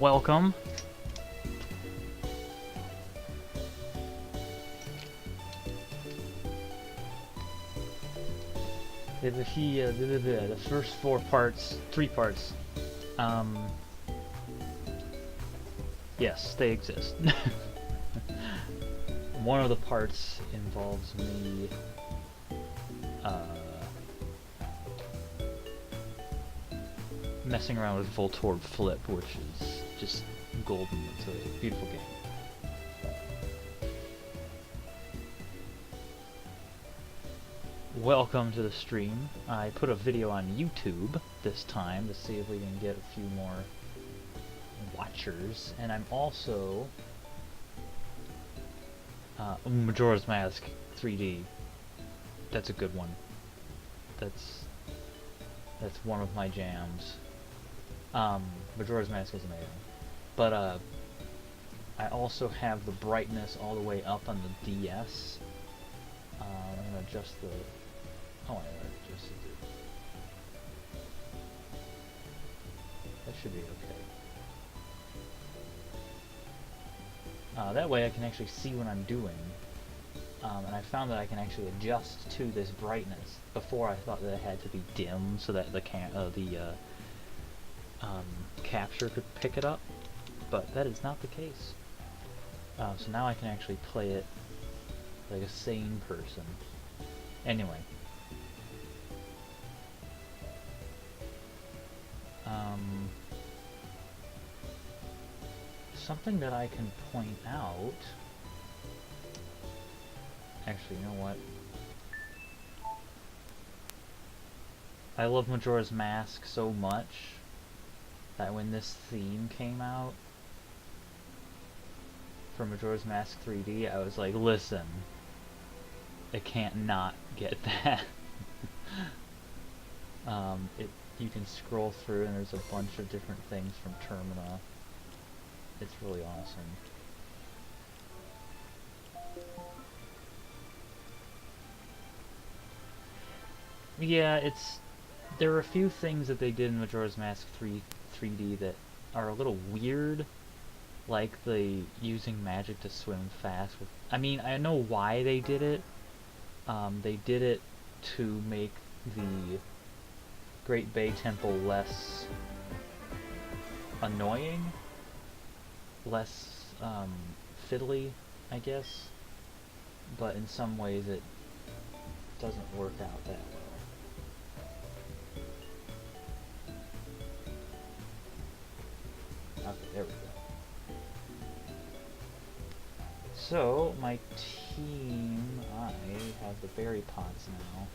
Welcome. The first three parts, yes, they exist. One of the parts involves me, messing around with Voltorb Flip, which is just golden. It's a beautiful game. Welcome to the stream. I put a video on YouTube this time to see if we can get a few more watchers, and I'm also Majora's Mask 3D. That's a good one. That's one of my jams. Majora's Mask is amazing, but I also have the brightness all the way up on the DS. I'm gonna adjust the. Oh, I already adjusted it. That should be okay. That way I can actually see what I'm doing. And I found that I can actually adjust to this brightness. Before I thought that it had to be dim so that the capture could pick it up, but that is not the case. So now I can actually play it like a sane person. Anyway. Something that I can point out... Actually, you know what? I love Majora's Mask so much that when this theme came out for Majora's Mask 3D, I was like, listen, it can't not get that. You can scroll through and there's a bunch of different things from Termina. It's really awesome. Yeah, there are a few things that they did in Majora's Mask 3D that are a little weird, like the using magic to swim fast. I mean, I know why they did it. They did it to make the Great Bay Temple less annoying, less fiddly, I guess. But in some ways it doesn't work out that well. Okay, there we go. So, my team, I have the berry pots now.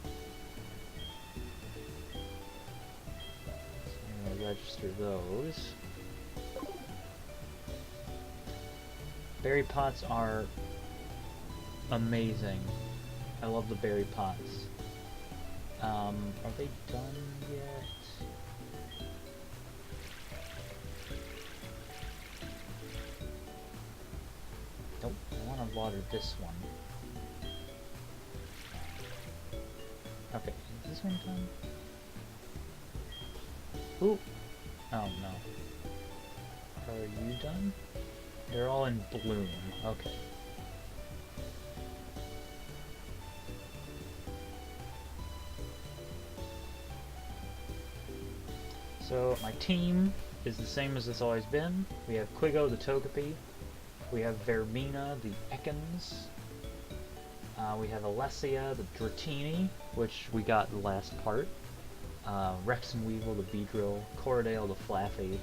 So I'm going to register those. Berry pots are amazing. I love the berry pots. Are they done yet? Nope, I want to water this one. Okay, is this one done? Ooh! Oh no. Are you done? They're all in bloom. Okay. So, my team is the same as it's always been. We have Quigo the Togepi. We have Vermina the Ekans. We have Alessia the Dratini, which we got the last part. Rex and Weevil the Beedrill. Corridale the Flaffy.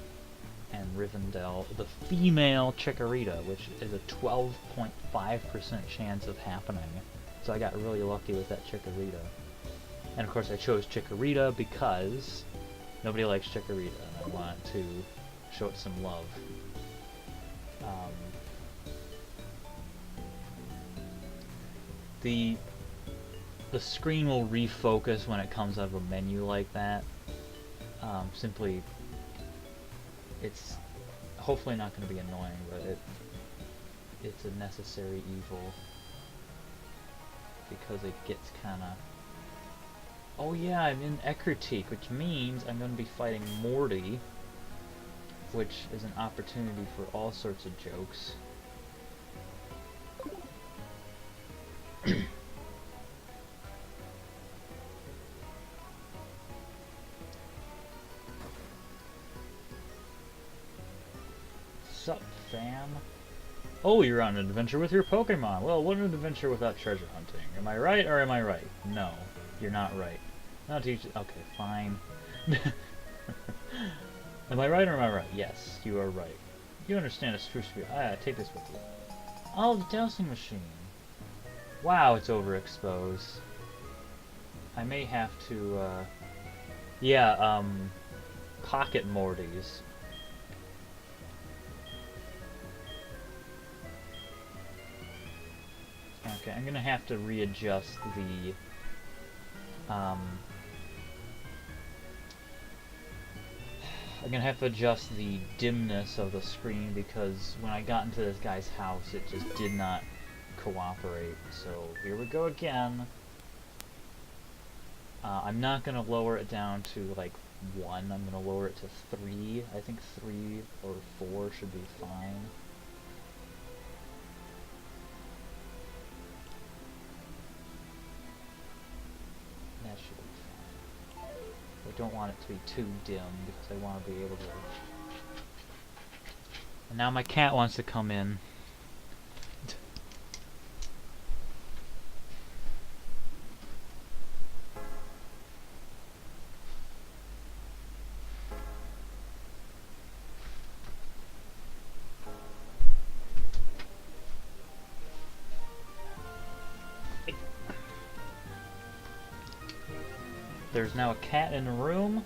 And Rivendell the female Chikorita, which is a 12.5% chance of happening. So I got really lucky with that Chikorita. And of course I chose Chikorita because nobody likes Chikorita, and I want to show it some love. The screen will refocus when it comes out of a menu like that. Simply, it's hopefully not going to be annoying, but it's a necessary evil because it gets kind of... Oh yeah, I'm in Ekritique, which means I'm going to be fighting Morty. which is an opportunity for all sorts of jokes. Sup, fam? Oh, you're on an adventure with your Pokemon. Well, what an adventure without treasure hunting. Am I right or am I right? No, you're not right. Not teach. Okay, fine. Am I right or am I right? Yes, you are right. You understand it's true spirit. Take this with you. Oh, the dowsing machine. Wow, it's overexposed. I may have to, yeah, pocket Mortys. Okay, I'm gonna have to readjust the, I'm gonna have to adjust the dimness of the screen because when I got into this guy's house, it just did not cooperate. So here we go again. I'm not gonna lower it down to like 1. I'm gonna lower it to 3. I think 3 or 4 should be fine. That should be fine. I don't want it to be too dim because I want to be able to... And now my cat wants to come in. There's now a cat in the room.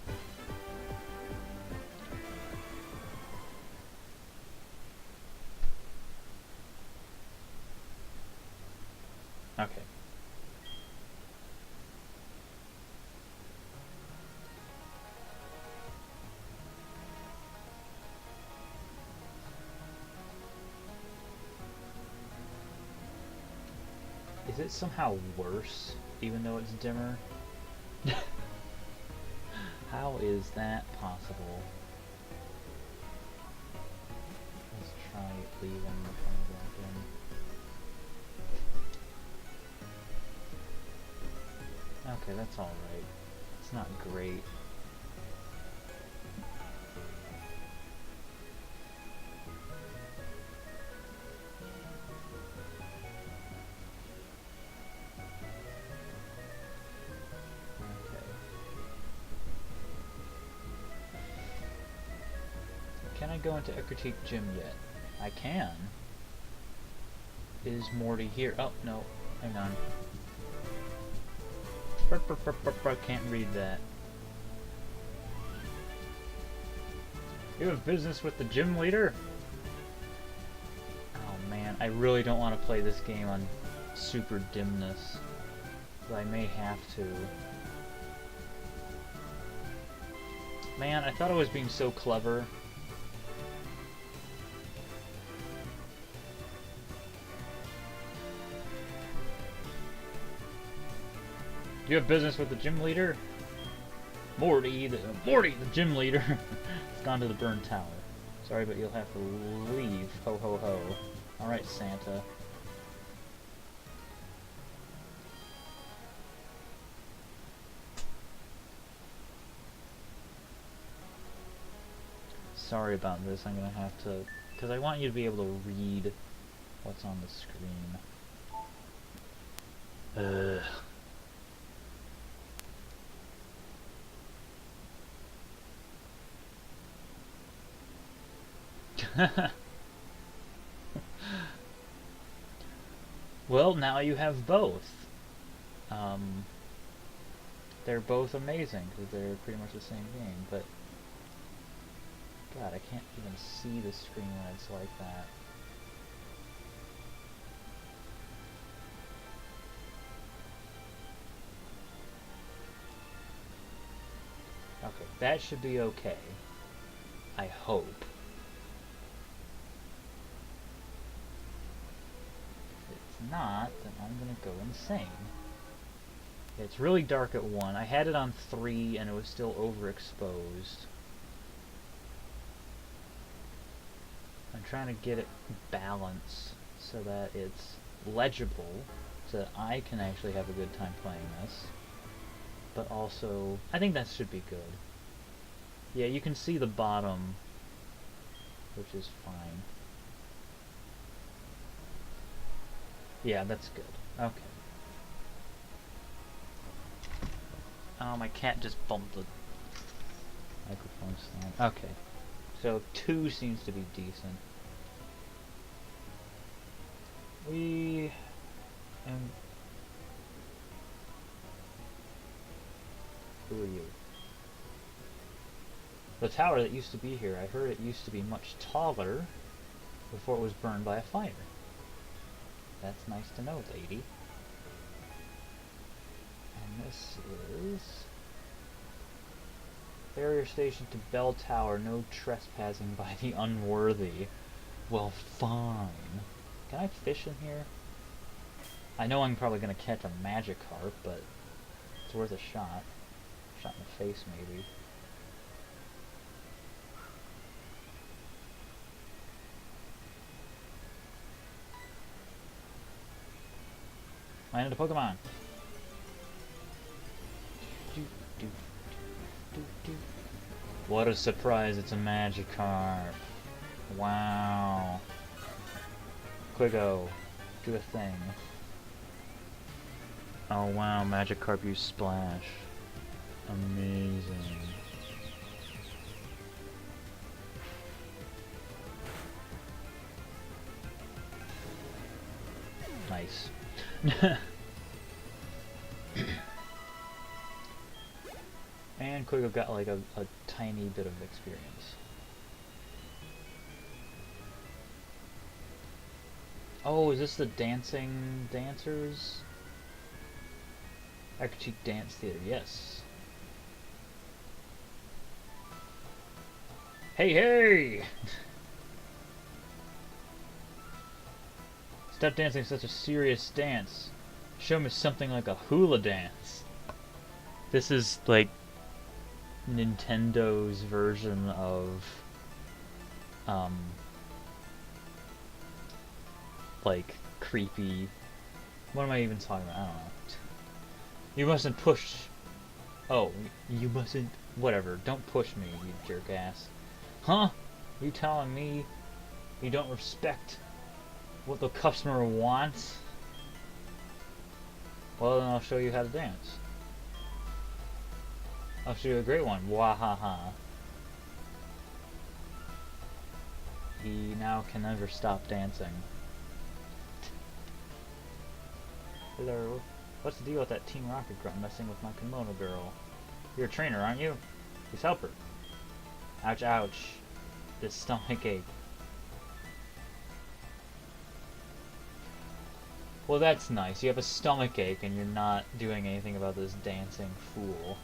Okay. Is it somehow worse, even though it's dimmer? How is that possible? Let's try leaving the phone back in. Okay, that's alright. It's not great. Can I go into Ekritique Gym yet? I can. Is Morty here? Oh, no. Hang on. Can't read that. You have business with the gym leader? Oh man, I really don't want to play this game on super dimness. But I may have to. Man, I thought I was being so clever. You have business with the gym leader? Morty, the gym leader, has gone to the burned tower. Sorry, but you'll have to leave. Ho ho ho. Alright, Santa. Sorry about this, I'm gonna have to... Because I want you to be able to read what's on the screen. Ugh. Well, now you have both. They're both amazing because they're pretty much the same game, but God, I can't even see the screen when it's like that. Okay, that should be okay. I hope. If it's not, then I'm gonna go insane. It's really dark at 1. I had it on 3 and it was still overexposed. trying to get it balanced so that it's legible, so that I can actually have a good time playing this. But also, I think that should be good. Yeah, you can see the bottom, which is fine. Yeah, that's good. Okay. Oh, my cat just bumped the microphone stand. Okay. So 2 seems to be decent. We... Who are you? The tower that used to be here, I heard it used to be much taller before it was burned by a fire. That's nice to know, lady. And this is... Barrier station to bell tower, no trespassing by the unworthy. Well, fine. Can I fish in here? I know I'm probably gonna catch a Magikarp, but it's worth a shot. Shot in the face, maybe. Land a Pokemon. What a surprise, it's a Magikarp. Wow. Quigo, do a thing. Oh wow, Magikarp used Splash. Amazing. Nice. And Quigo got like a tiny bit of experience. Oh, is this the dancers? Acrocheek Dance Theater, yes. Hey, hey! Stop dancing such a serious dance. Show me something like a hula dance. This is like Nintendo's version of like creepy. What am I even talking about? I don't know. You mustn't push. Oh, you mustn't. Whatever. Don't push me, you jerk ass. Huh? You telling me you don't respect what the customer wants? Well, then I'll show you how to dance. I'll show you a great one. Wahaha. He now can never stop dancing. Hello. What's the deal with that Team Rocket grunt messing with my kimono girl? You're a trainer, aren't you? Please help her. Ouch, ouch. This stomach ache. Well, that's nice. You have a stomach ache and you're not doing anything about this dancing fool.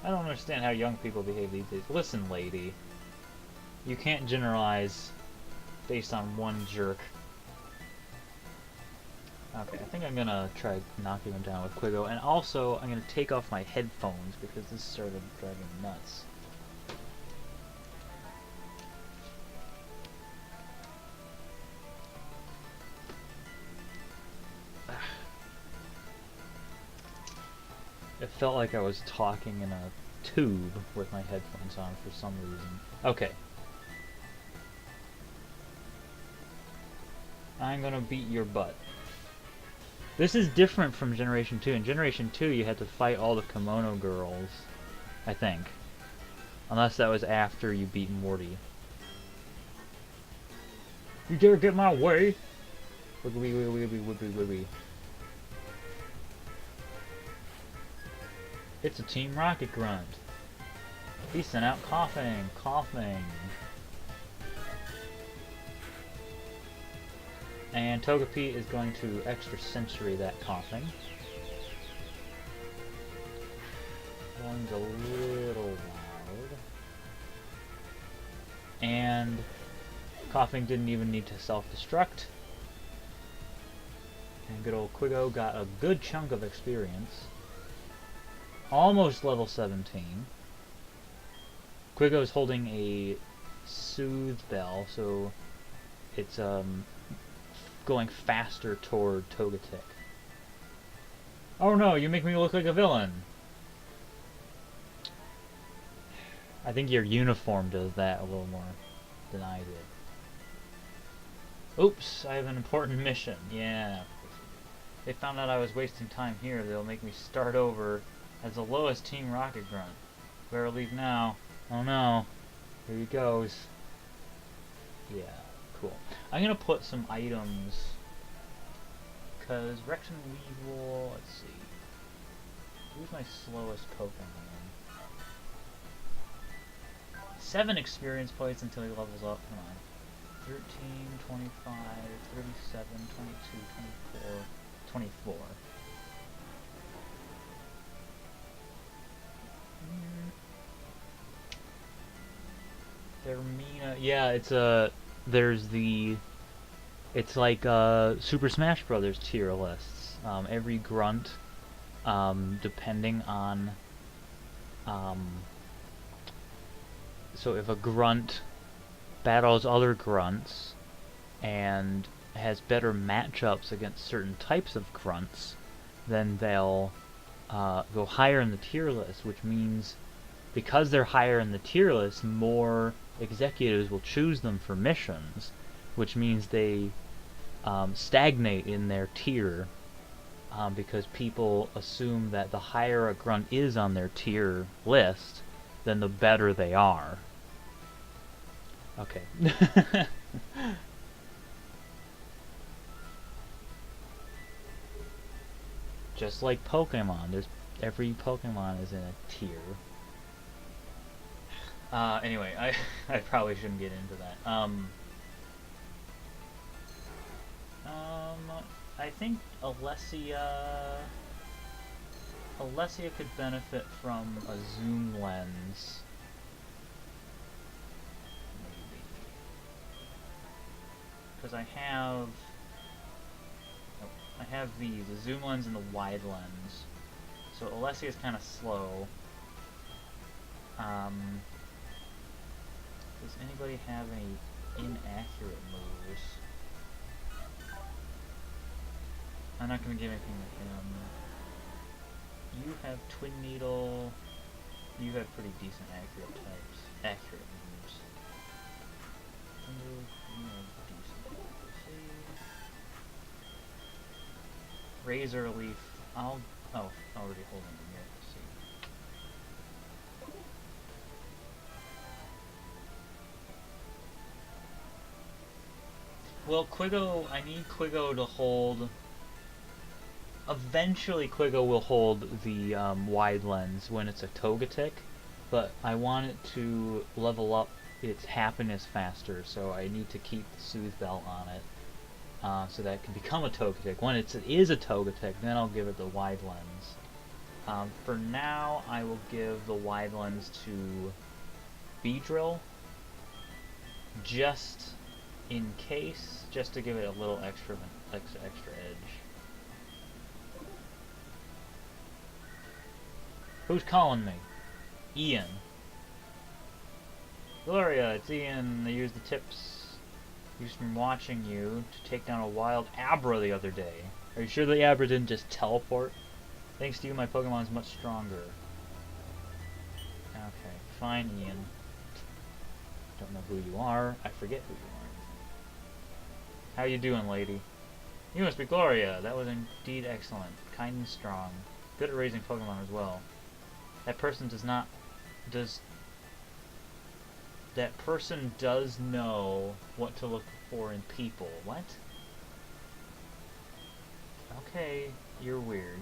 I don't understand how young people behave these days. Listen, lady. You can't generalize based on one jerk. Okay, I think I'm gonna try knocking him down with Quigo, and also I'm gonna take off my headphones because this started driving me nuts. It felt like I was talking in a tube with my headphones on for some reason. Okay. I'm gonna beat your butt. This is different from Generation 2. In Generation 2, you had to fight all the kimono girls, I think. Unless that was after you beat Morty. You dare get my way! Wiggly, wiggly, wiggly, wiggly, wiggly. It's a Team Rocket grunt. He sent out coughing, coughing. And Togepi is going to extra sensory that coughing. One's a little loud. And coughing didn't even need to self-destruct. And good old Quigo got a good chunk of experience. Almost level 17. Quigo's holding a Soothe Bell, so it's going faster toward Togetic. Oh no, you make me look like a villain! I think your uniform does that a little more than I did. Oops, I have an important mission. Yeah. They found out I was wasting time here. They'll make me start over as the lowest Team Rocket Grunt. Better leave now. Oh no. Here he goes. Yeah, cool. I'm gonna put some items, because Rex and Weevil, let's see. Who's my slowest Pokemon? 7 experience points until he levels up. Come on. 13, 25, 37, 22, 24, 24. Vermina, yeah, it's there's the, it's like Super Smash Brothers tier lists. Every grunt, depending on, so if a grunt battles other grunts and has better matchups against certain types of grunts, then they'll go higher in the tier list, which means because they're higher in the tier list, more executives will choose them for missions, which means they stagnate in their tier, because people assume that the higher a grunt is on their tier list, then the better they are. Okay. Just like Pokemon, every Pokemon is in a tier. Anyway, I probably shouldn't get into that. I think Alessia could benefit from a zoom lens. Maybe. Because I have these, the zoom lens and the wide lens. So Alessia is kind of slow. Does anybody have any inaccurate moves? I'm not going to give anything to him. You have Twin Needle. You have pretty decent accurate types. Accurate moves. You have decent accuracy. Razor Leaf. Oh, already holding it here. Let's see. Well, Quigo, I need Quigo to hold. Eventually, Quigo will hold the wide lens when it's a Togetic, but I want it to level up its happiness faster, so I need to keep the Soothe Belt on it, so that it can become a Togetic. When it is a Togetic, then I'll give it the wide lens. For now, I will give the wide lens to Beedrill, just in case, just to give it a little extra edge. Who's calling me? Ian. Gloria, it's Ian. I used the tips used from watching you to take down a wild Abra the other day. Are you sure the Abra didn't just teleport? Thanks to you, my Pokemon is much stronger. Okay, fine, Ian. Don't know who you are. I forget who you are. How you doing, lady? You must be Gloria. That was indeed excellent. Kind and strong. Good at raising Pokemon as well. That person does know what to look for in people. What? Okay, you're weird.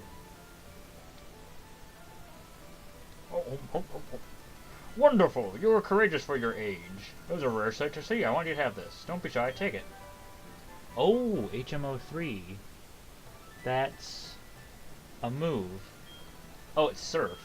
Oh. Wonderful! You were courageous for your age. It was a rare sight to see. I want you to have this. Don't be shy, take it. Oh, HMO3. That's a move. Oh, it's Surf.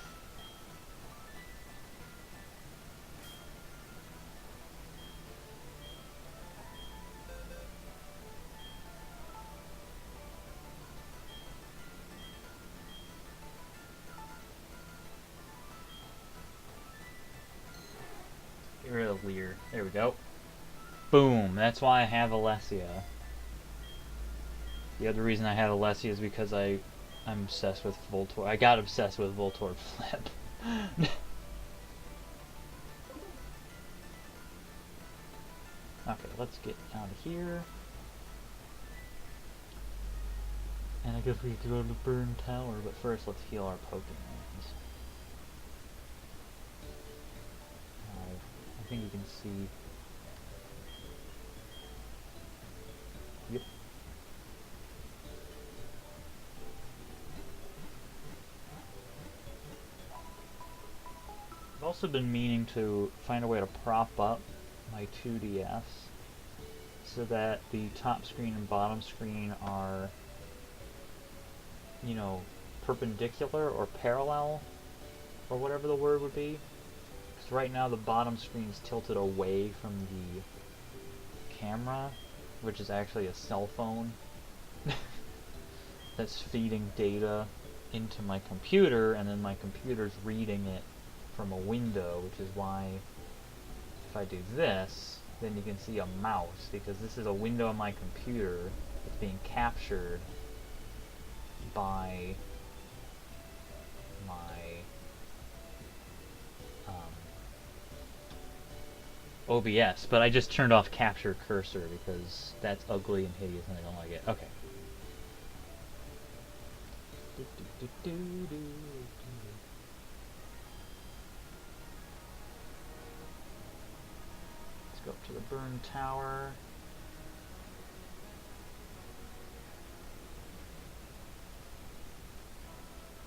Get rid of Leer. There we go. Boom. That's why I have Alessia. The other reason I have Alessia is because I'm obsessed with Voltorb. I got obsessed with Voltorb Flip. Okay, let's get out of here. And I guess we have to go to the Burn Tower, but first let's heal our Pokemons. I think you can see... Yep. I've also been meaning to find a way to prop up my 2DS so that the top screen and bottom screen are, you know, perpendicular or parallel, or whatever the word would be. Because right now the bottom screen is tilted away from the camera, which is actually a cell phone that's feeding data into my computer, and then my computer's reading it from a window, which is why if I do this, then you can see a mouse, because this is a window on my computer that's being captured by my OBS, but I just turned off capture cursor because that's ugly and hideous and I don't like it. Okay. Let's go up to the Burn Tower.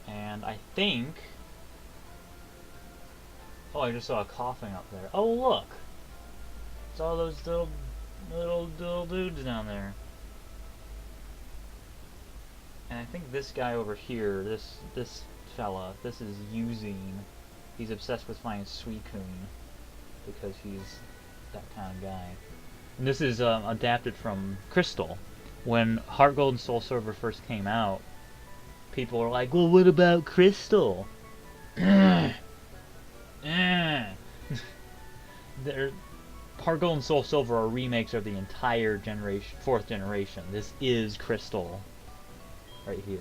And I think... Oh, I just saw a coughing up there. Oh, look! It's all those little dudes down there. And I think this guy over here, this fella, this is using... He's obsessed with finding Suicune because he's that kind of guy. And this is adapted from Crystal. When Heart Gold and SoulSilver first came out, people were like, well, what about Crystal? Heart Gold and SoulSilver are remakes of the entire generation, 4th generation. This is Crystal. Right here.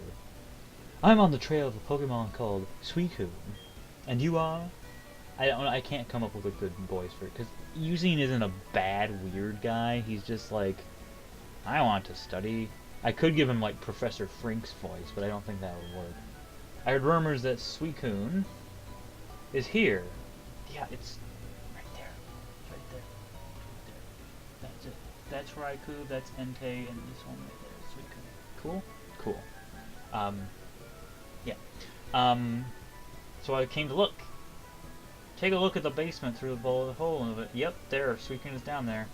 I'm on the trail of a Pokemon called Suicune. And you are? I can't come up with a good voice for it, because Eugene isn't a bad, weird guy. He's just like, I want to study. I could give him, like, Professor Frink's voice, but I don't think that would work. I heard rumors that Suicune is here. Yeah, it's right there. It's right there. Right there. That's it. That's Raikou, that's Entei, and this one right there is Suicune. Cool? Cool. Yeah. So I came to look. Take a look at the basement through the hole of it. Yep, there, Suicune is down there.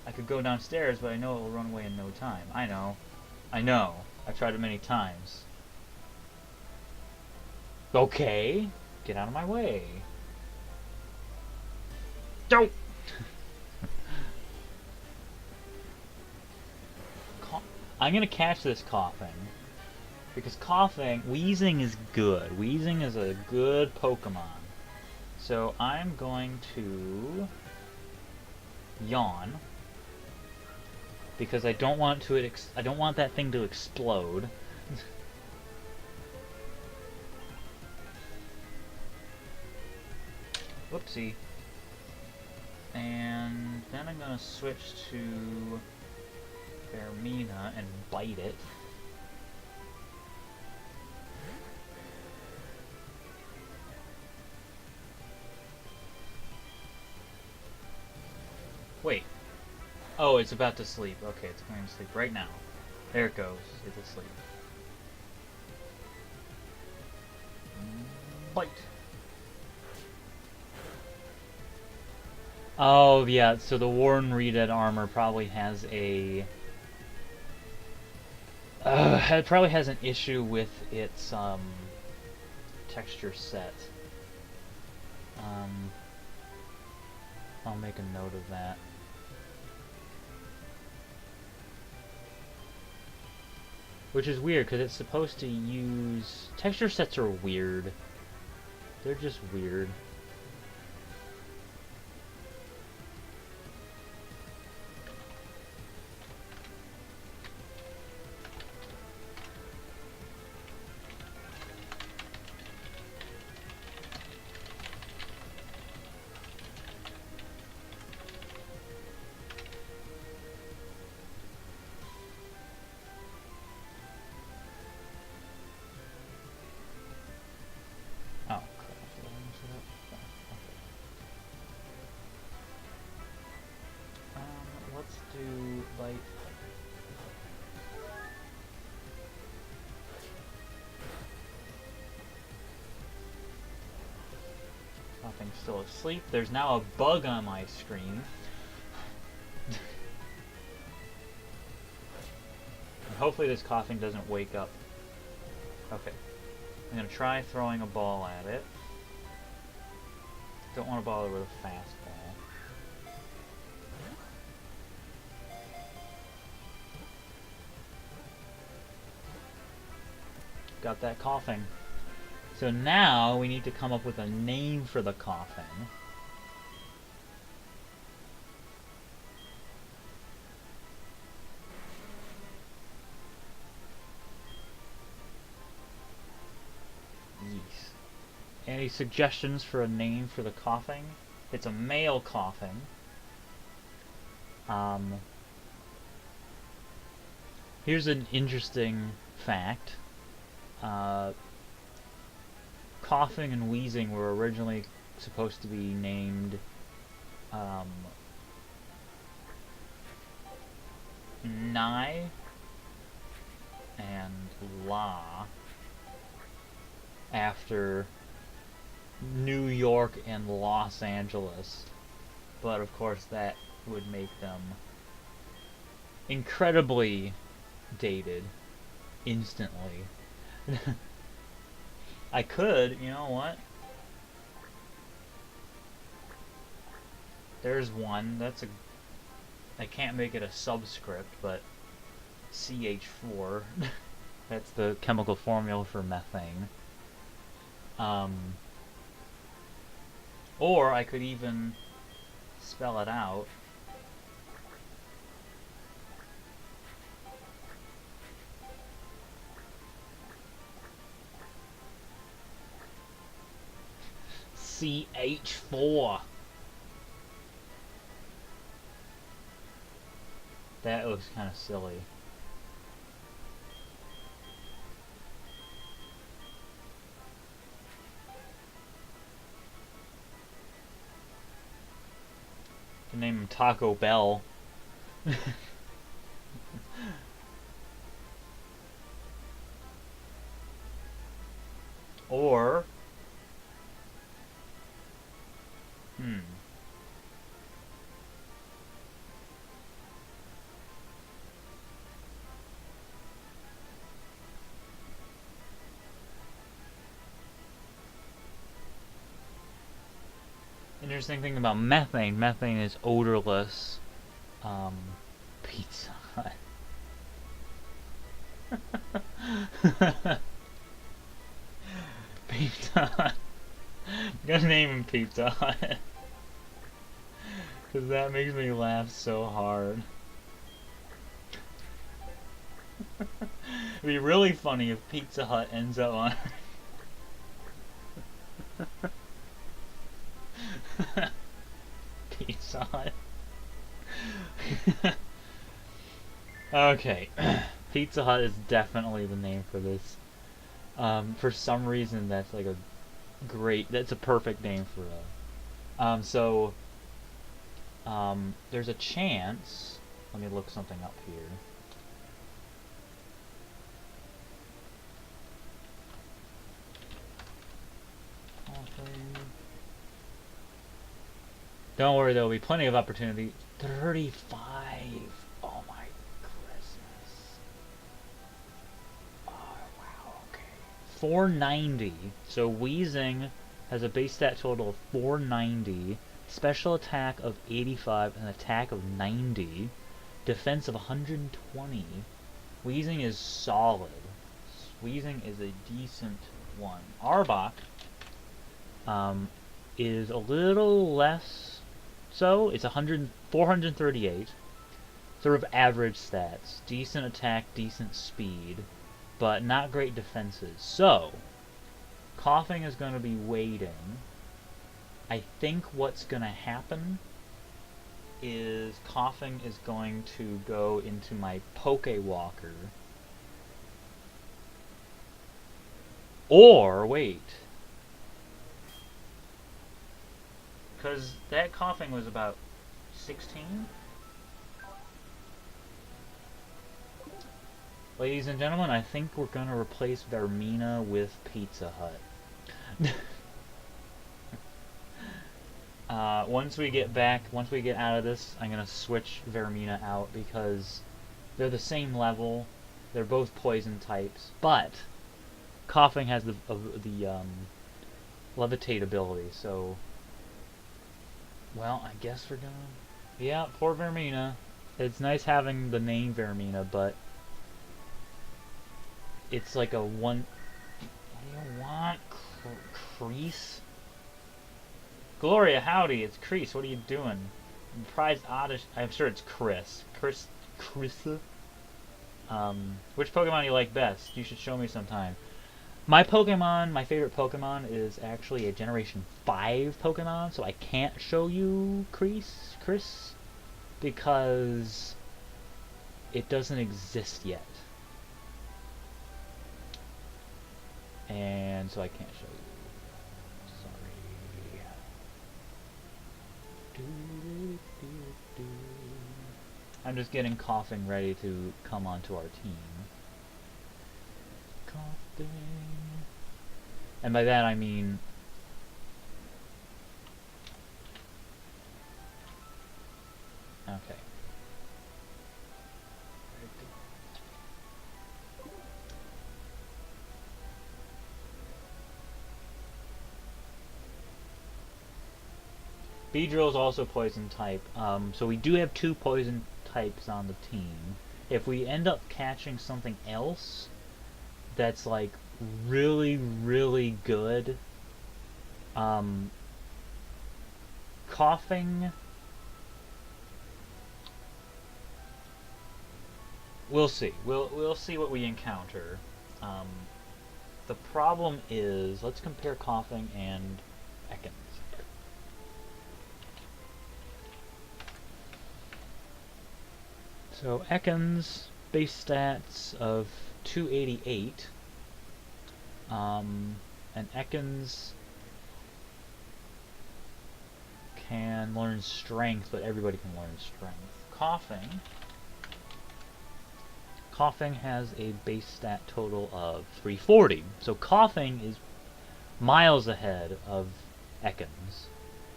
I could go downstairs, but I know it will run away in no time. I know. I know. I've tried it many times. Okay. Get out of my way. Don't! I'm gonna catch this coughing. Because wheezing is good. Wheezing is a good Pokemon. So I'm going to yawn. Because I don't want that thing to explode. Whoopsie. And then I'm gonna switch to Fermina and bite it. Wait. Oh, it's about to sleep. Okay, it's going to sleep right now. There it goes. It's asleep. Bite. Oh, yeah, so the Warren Reeded armor probably has a... it probably has an issue with its, texture set. I'll make a note of that. Which is weird, because it's supposed to use... Texture sets are weird. They're just weird. do bite. Coughing's still asleep. There's now a bug on my screen. And hopefully this coughing doesn't wake up. Okay. I'm gonna try throwing a ball at it. Don't want to bother with a fastball. Got that coughing. So now we need to come up with a name for the coughing. Yes. Any suggestions for a name for the coughing? It's a male coughing. Here's an interesting fact. Coughing and wheezing were originally supposed to be named Nye and La after New York and Los Angeles, but of course that would make them incredibly dated instantly. I could, you know what? There's one. That's a... I can't make it a subscript, but CH4. That's the chemical formula for methane. Or I could even spell it out. CH4. That was kind of silly. You can name him Taco Bell. Or... Interesting thing about methane. Methane is odorless. Pizza Hut. Pizza Hut. I'm gonna name him Pizza Hut. Cause that makes me laugh so hard. It'd be really funny if Pizza Hut ends up on Pizza Hut. Okay. Pizza Hut is definitely the name for this. For some reason that's like a great, that's a perfect name for a... there's a chance, let me look something up here. Don't worry, there'll be plenty of opportunity. 35! Oh my Christmas. Oh wow, okay. 490. So Wheezing has a base stat total of 490. Special attack of 85 and attack of 90. Defense of 120. Wheezing is solid. Wheezing is a decent one. Arbok is a little less so. It's 438. Sort of average stats. Decent attack, decent speed, but not great defenses. So, Coughing is going to be waiting. I think what's going to happen is Coughing is going to go into my Pokewalker. Or, wait. Because that Coughing was about 16? Ladies and gentlemen, I think we're gonna replace Vermina with Pizza Hut. Once we get out of this, I'm gonna switch Vermina out because they're the same level. They're both poison types, but Coughing has the levitate ability. So, well, I guess we're gonna. Yeah, poor Vermina. It's nice having the name Vermina, but it's like a one. What do you want, Crease? Gloria, howdy, it's Crease. What are you doing? Prized oddish. I'm sure it's Chris. Chris. Which Pokemon do you like best? You should show me sometime. My favorite Pokemon is actually a Generation 5 Pokemon, so I can't show you Chris, because it doesn't exist yet. And so I can't show you. Sorry. I'm just getting Coughing ready to come onto our team. Coughing. And by that I mean... Okay. Beedrill is also poison type, so we do have 2 poison types on the team. If we end up catching something else that's like really, really good, Coughing, we'll see. We'll see what we encounter. The problem is, let's compare Coughing and Ekans. So Ekans, base stats of 288, and Ekans can learn Strength, but everybody can learn Strength. Coughing has a base stat total of 340, so Coughing is miles ahead of Ekans.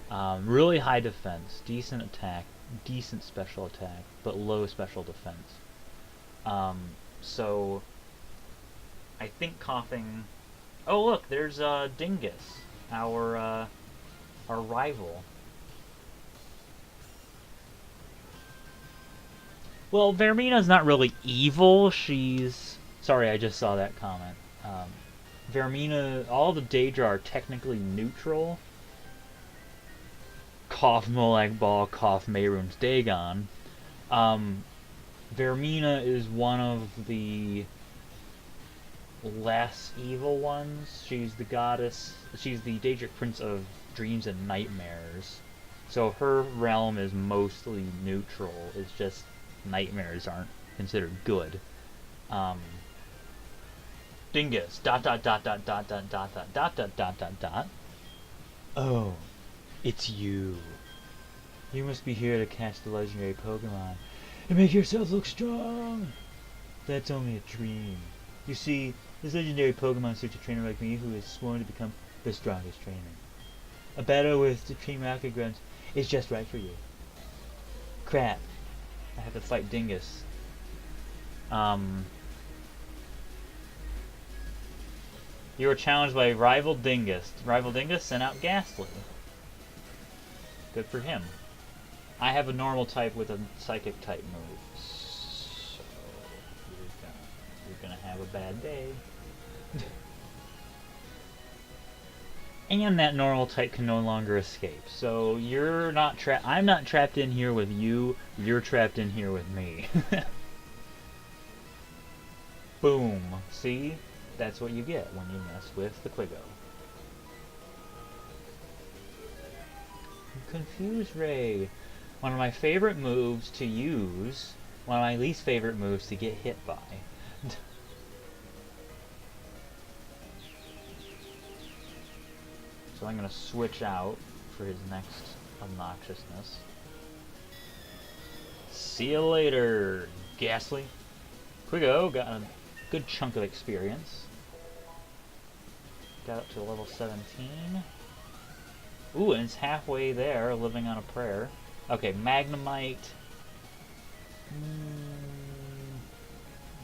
Really high defense, decent attack, decent special attack, but low special defense. So I think Coughing. Oh look, there's Dingus, our rival. Well, Vermina's not really evil. She's sorry, I just saw that comment. Vermina, all the Daedra are technically neutral. Cough Molag Ball, Cough Mayroon's Dagon. Vermina is one of the less evil ones. She's the goddess. She's the Daedric Prince of Dreams and Nightmares. So her realm is mostly neutral. It's just nightmares aren't considered good. Dingus. ... Oh, it's you. You must be here to catch the legendary Pokemon and make yourself look strong. That's only a dream. You see, this legendary Pokemon suits a trainer like me who is sworn to become the strongest trainer. A battle with the Team Rocket Grunts is just right for you. Crap. I have to fight Dingus. You were challenged by Rival Dingus. Rival Dingus sent out Ghastly. Good for him. I have a normal type with a psychic type move. So you're gonna have a bad day. And that normal type can no longer escape. So you're not trapped. I'm not trapped in here with you. You're trapped in here with me. Boom. See? That's what you get when you mess with the Quigo. Confuse Ray. One of my favorite moves to use. One of my least favorite moves to get hit by. So I'm going to switch out for his next obnoxiousness. See you later, Ghastly. Quigo got a good chunk of experience. Got up to level 17. Ooh, and it's halfway there, living on a prayer. Okay, Magnemite.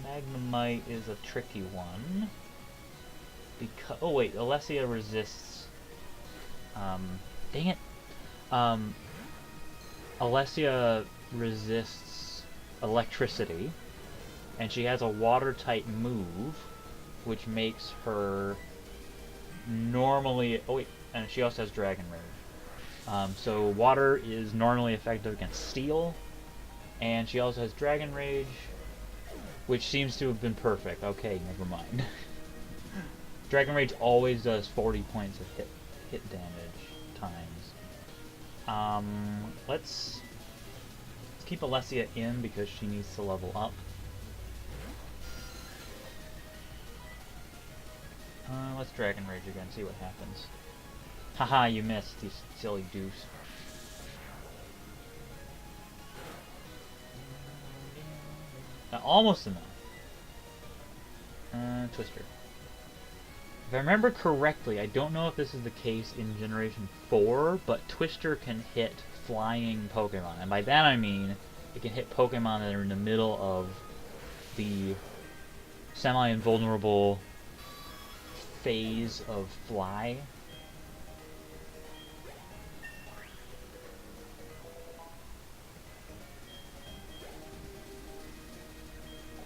Magnemite is a tricky one. Because oh wait, Alessia resists. Dang it. Alessia resists electricity, and she has a water-type move, which makes her normally. Oh wait, and she also has Dragon Rage. So water is normally effective against steel, and she also has Dragon Rage, which seems to have been perfect. Okay, never mind. Dragon Rage always does 40 points of hit damage times. Let's keep Alessia in because she needs to level up. Let's Dragon Rage again, see what happens. Haha, you missed, you silly deuce. Almost enough. Twister. If I remember correctly, I don't know if this is the case in Generation 4, but Twister can hit flying Pokemon. And by that I mean, it can hit Pokemon that are in the middle of the semi-invulnerable phase of fly.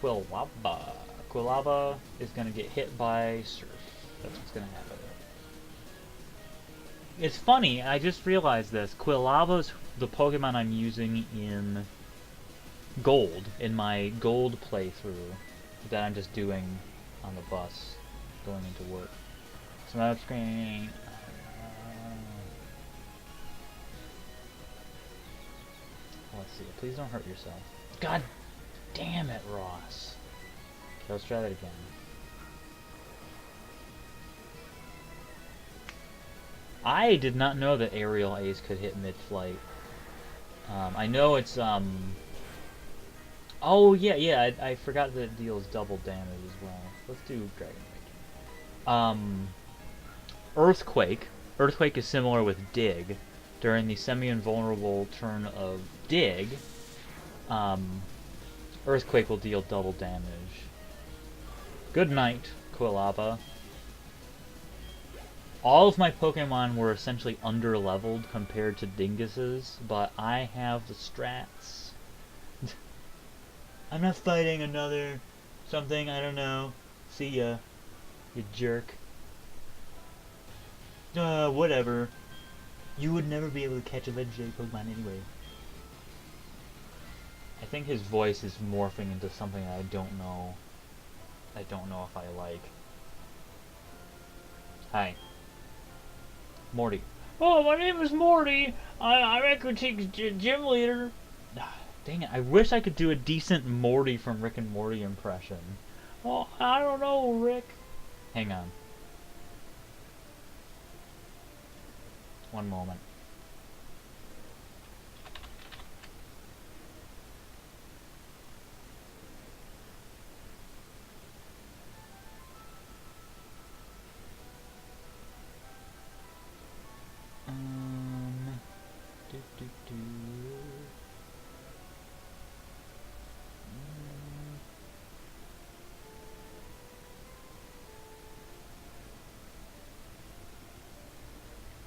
Quilaba. Quilaba is going to get hit by Surf. That's what's going to happen. It's funny, I just realized this. Quilaba's the Pokemon I'm using in Gold, in my Gold playthrough that I'm just doing on the bus going into work. Smoke screen. Let's see. Please don't hurt yourself. God damn it, Ross. Okay, let's try that again. I did not know that Aerial Ace could hit mid-flight. I know it's, oh, yeah, I forgot that it deals double damage as well. Let's do Dragon Rage. Earthquake. Earthquake is similar with Dig. During the semi-invulnerable turn of Dig, Earthquake will deal double damage. Good night, Quilaba. All of my Pokemon were essentially under-leveled compared to Dingus's, but I have the strats. I'm not fighting another something, I don't know. See ya, you jerk. Whatever. You would never be able to catch a legendary Pokemon anyway. I think his voice is morphing into something I don't know. I don't know if I like. Hi. Morty. Oh, my name is Morty. I'm Equity's gym leader. Dang it, I wish I could do a decent Morty from Rick and Morty impression. Oh, I don't know, Rick. Hang on. One moment.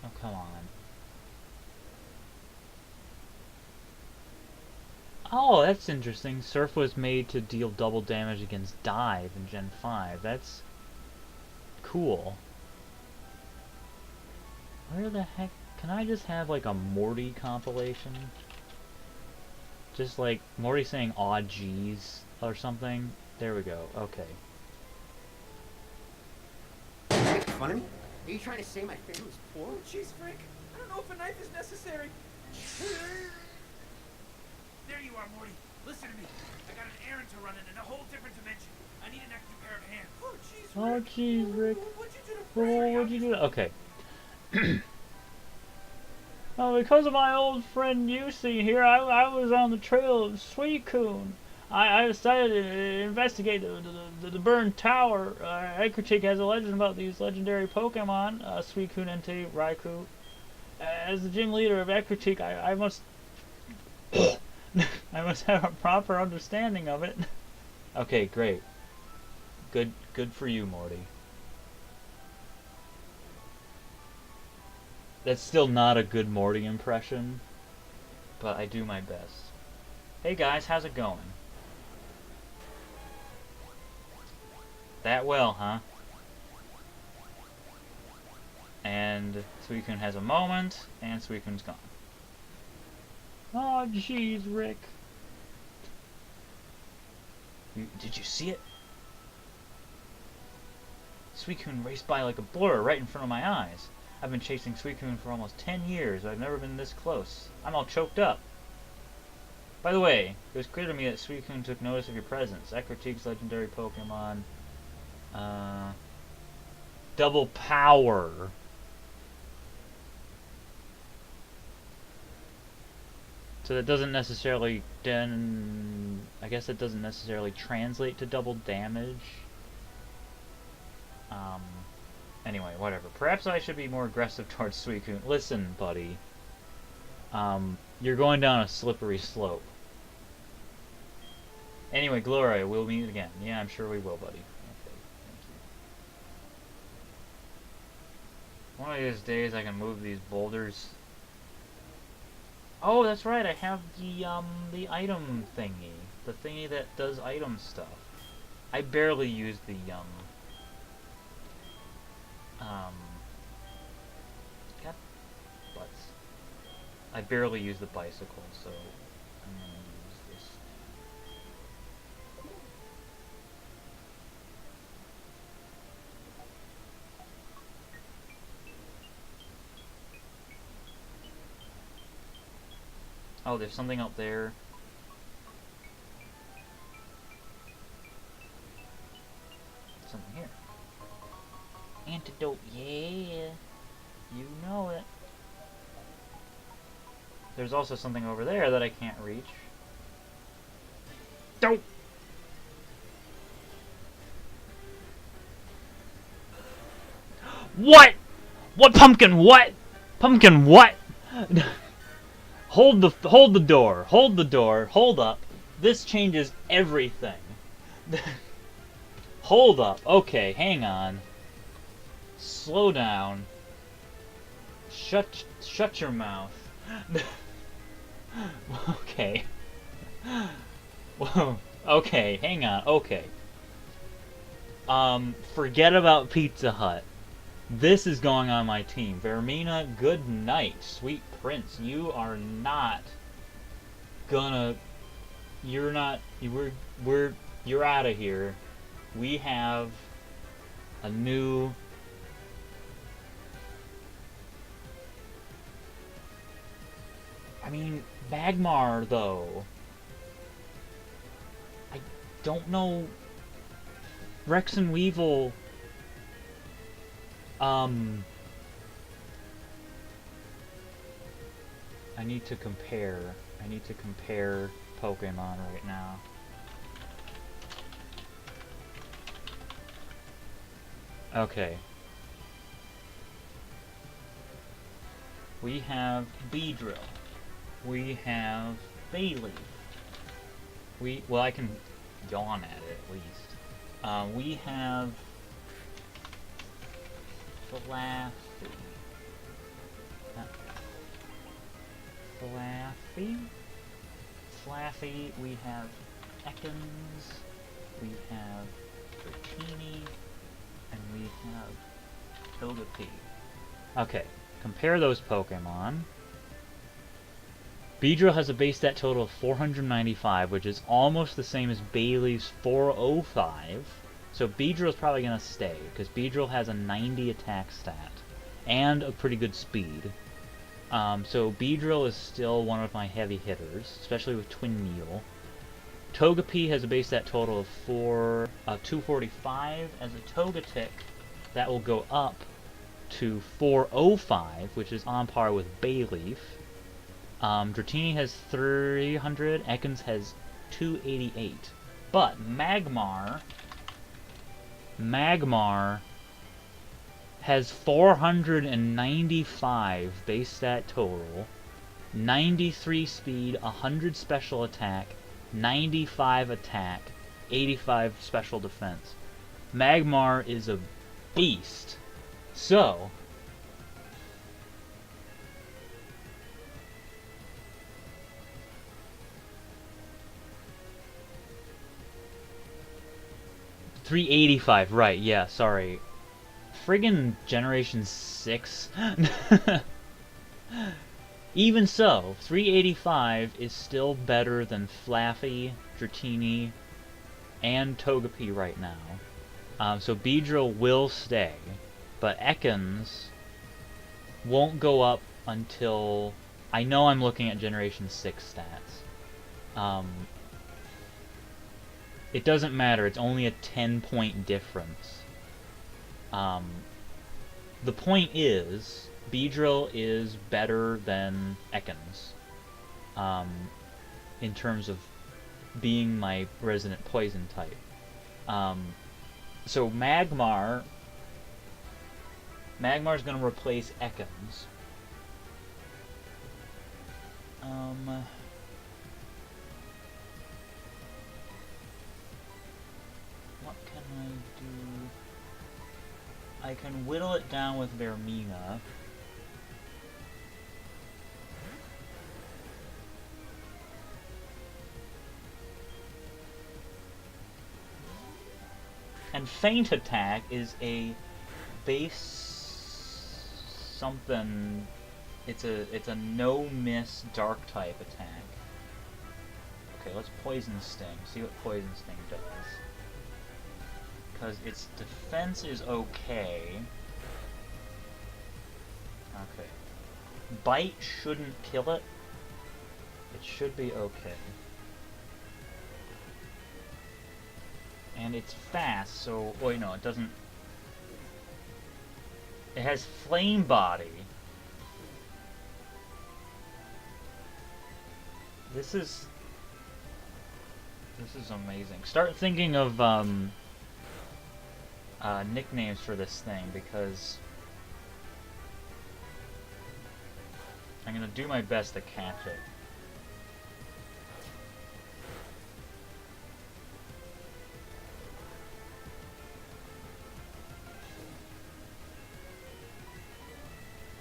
Oh, come on. Oh, that's interesting. Surf was made to deal double damage against Dive in Gen 5. That's cool. Where the heck... Can I just have, like, a Morty compilation? Just, like, Morty saying aw geez or something? There we go. Okay. Make fun of me? Are you trying to say my family's poor? Oh, jeez, Frick. I don't know if a knife is necessary. There you are, Morty. Listen to me. I got an errand to run in a whole different dimension. I need an extra pair of hands. Oh, jeez, Rick. Oh, jeez, Rick. What'd you do to Oh, Frick? what'd you do? Okay. Well, because of my old friend Yusi here, I was on the trail of Suicune. I decided to investigate the burned tower. Ekritik has a legend about these legendary Pokemon, Suicune, Entei, Raikou. As the gym leader of Ekritik, I must I must have a proper understanding of it. Okay, great. Good for you, Morty. That's still not a good Morty impression, but I do my best. Hey guys, how's it going? That well, huh? And Suicune has a moment, and Suicune's gone. Oh, jeez, Rick. Did you see it? Suicune raced by like a blur right in front of my eyes. I've been chasing Suicune for almost 10 years, but I've never been this close. I'm all choked up. By the way, it was clear to me that Suicune took notice of your presence. Ekritik's legendary Pokemon. Double Power. So that doesn't necessarily I guess it doesn't necessarily translate to double damage. Anyway, whatever. Perhaps I should be more aggressive towards Suicune. Listen, buddy. You're going down a slippery slope. Anyway, Gloria, we'll meet again. Yeah, I'm sure we will, buddy. Okay, thank you. One of these days I can move these boulders. Oh, that's right, I have the item thingy. The thingy that does item stuff. I barely use the, God butts. I barely use the bicycle, so I'm gonna use this. Oh, there's something up there. Something here. Antidote, yeah. You know it. There's also something over there that I can't reach. Don't! What? What pumpkin? What? Pumpkin what? Hold the door. Hold the door. Hold up. This changes everything. Hold up. Okay, hang on. Slow down. Shut your mouth. Okay. Whoa. Okay, hang on. Okay. Forget about Pizza Hut. This is going on my team. Vermina, good night. Sweet Prince, you are not gonna... You're not... You're out of here. We have a new... I mean, Magmar, though. I don't know... Rex and Weevil... I need to compare. I need to compare Pokemon right now. Okay. We have Beedrill. We have Bayleaf. Well, I can yawn at it at least. We have Flaffy, we have Ekans, we have Dratini, and we have Togepi. Okay, compare those Pokemon. Beedrill has a base stat total of 495, which is almost the same as Bayleaf's 405. So Beedrill's probably going to stay, because Beedrill has a 90 attack stat, and a pretty good speed. So Beedrill is still one of my heavy hitters, especially with Twin Needle. Togepi has a base stat total of 245. As a Togetic, that will go up to 405, which is on par with Bayleaf. Dratini has 300, Ekans has 288. But Magmar has 495 base stat total, 93 speed, 100 special attack, 95 attack, 85 special defense. Magmar is a beast. So, $385, right, yeah, sorry. Friggin' Generation 6? Even so, 385 is still better than Flaffy, Dratini, and Togepi right now. So Beedrill will stay, but Ekans won't go up until... I know I'm looking at Generation 6 stats. It doesn't matter, it's only a 10-point difference. The point is, Beedrill is better than Ekans, in terms of being my resident poison type. So Magmar's gonna replace Ekans. What can I do? I can whittle it down with Vermina. And Feint Attack is a base something. It's a no-miss dark type attack. Okay, let's Poison Sting. See what Poison Sting does. Because its defense is okay. Okay. Bite shouldn't kill it. It should be okay. And it's fast, so... Wait, no, it doesn't... It has Flame Body. This is amazing. Start thinking of, nicknames for this thing, because... I'm gonna do my best to catch it.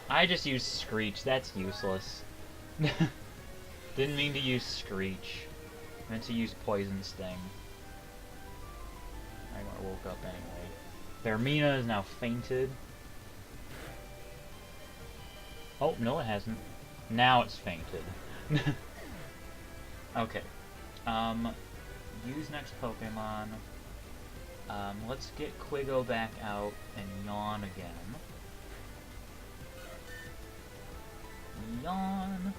I just used Screech, that's useless. Didn't mean to use Screech. Meant to use Poison Sting. I woke up anyway. Vermina is now fainted. Oh, no it hasn't. Now it's fainted. Okay. Use next Pokemon. Let's get Quiggo back out and yawn again. Yawn.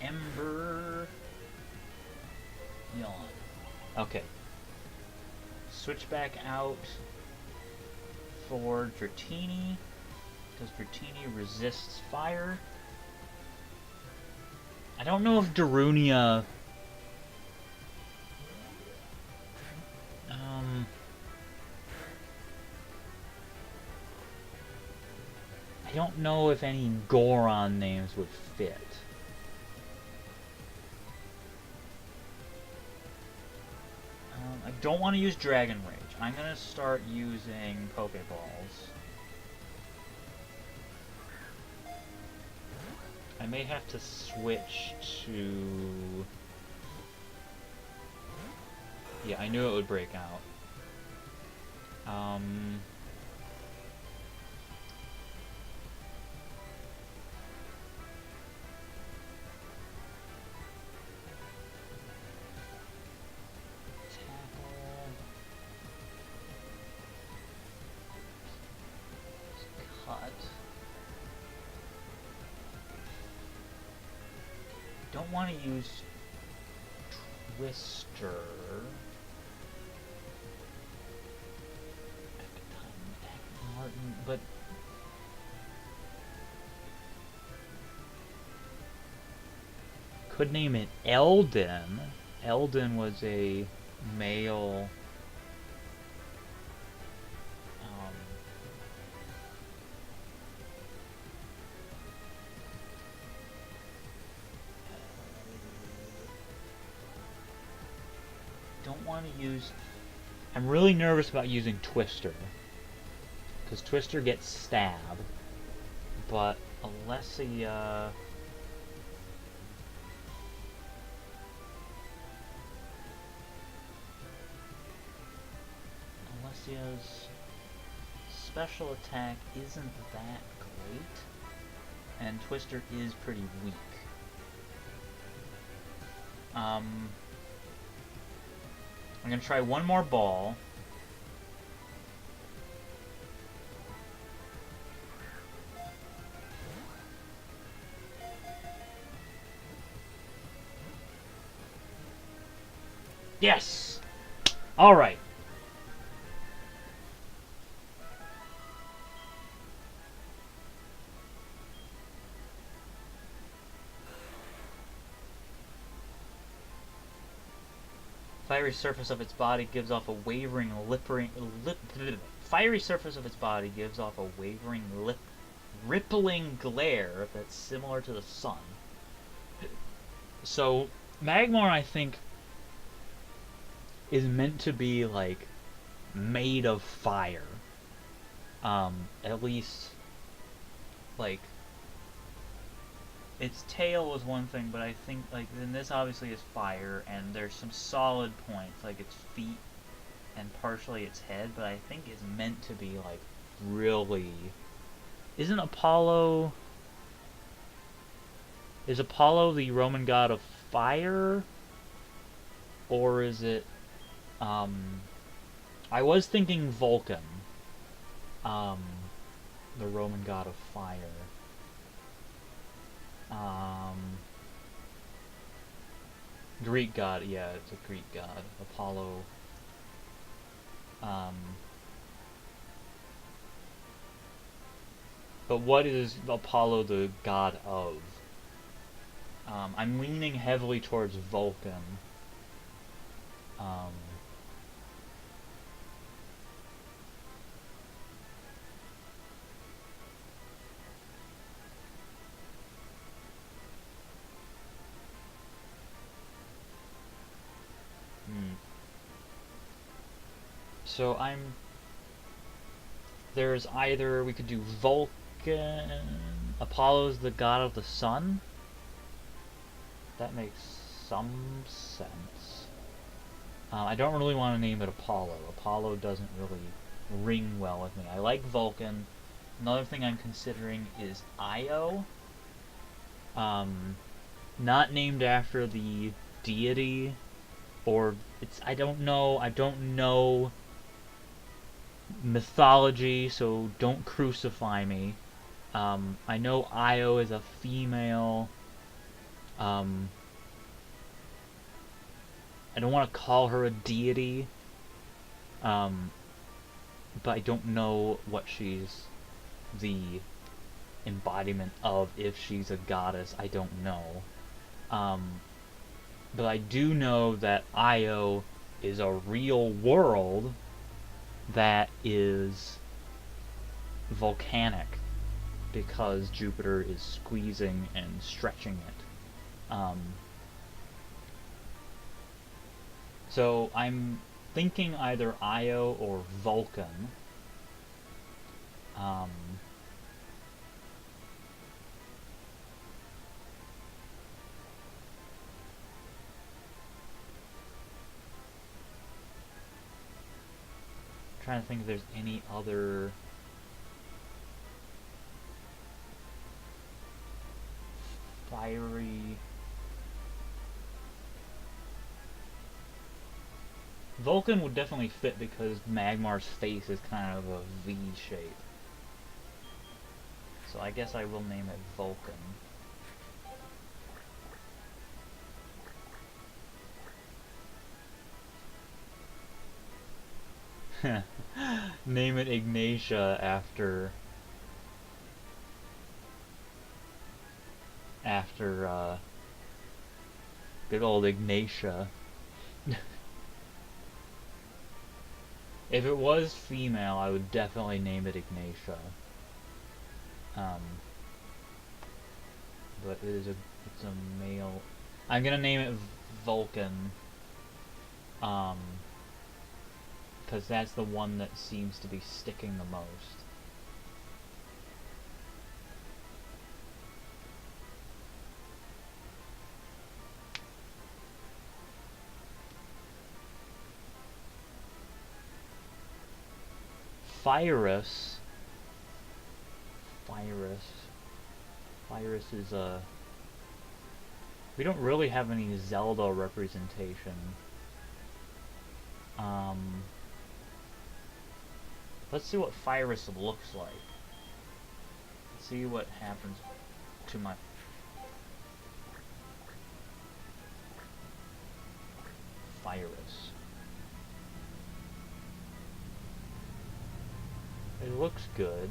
Ember. Yawn. Okay. Switch back out for Dratini, because Dratini resists fire. I don't know if Darunia... I don't know if any Goron names would fit. I don't want to use Dragon Rage. I'm going to start using Pokeballs. I may have to switch to... Yeah, I knew it would break out. Don't want to use Twister. Martin, but could name it Eldon. Eldon was a male. Don't want to use. I'm really nervous about using Twister, because Twister gets stabbed, but Alessia. Alessia's special attack isn't that great, and Twister is pretty weak. I'm gonna try one more ball. Yes! Alright. Fiery surface of its body gives off a wavering fiery surface of its body gives off a wavering rippling glare that's similar to the sun. So Magmar, I think, is meant to be like made of fire. At least like its tail was one thing, but I think like then this obviously is fire, and there's some solid points like its feet and partially its head, but I think it's meant to be like really. Isn't Apollo? Is Apollo the Roman god of fire? Or is it I was thinking Vulcan. The Roman god of fire. Greek god, yeah, it's a Greek god. Apollo. But what is Apollo the god of? I'm leaning heavily towards Vulcan. So there's either we could do Vulcan. Apollo's the god of the sun. That makes some sense. I don't really want to name it Apollo. Apollo doesn't really ring well with me. I like Vulcan. Another thing I'm considering is Io. Not named after the deity, or it's I don't know mythology, so don't crucify me. I know Io is a female. I don't want to call her a deity, but I don't know what she's the embodiment of. If she's a goddess, I don't know. But I do know that Io is a real world that is volcanic because Jupiter is squeezing and stretching it. So I'm thinking either Io or Vulcan. Trying to think if there's any other fiery. Vulcan would definitely fit because Magmar's face is kind of a V shape. So I guess I will name it Vulcan. Name it Ignatia after good old Ignatia. If it was female, I would definitely name it Ignatia. But it's a male. I'm gonna name it Vulcan. Because that's the one that seems to be sticking the most. Fyrus is a... We don't really have any Zelda representation. Let's see what Fyrus looks like. Let's see what happens to my... Fyrus. It looks good.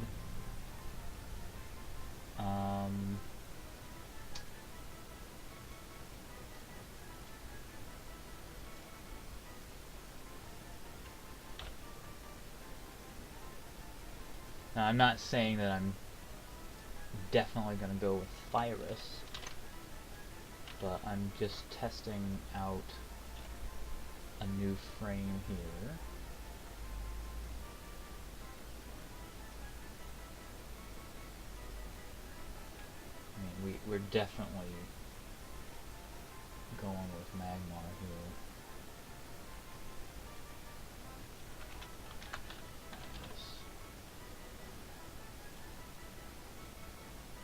Now, I'm not saying that I'm definitely going to go with Fyrus, but I'm just testing out a new frame here. I mean, we're definitely going with Magmar here.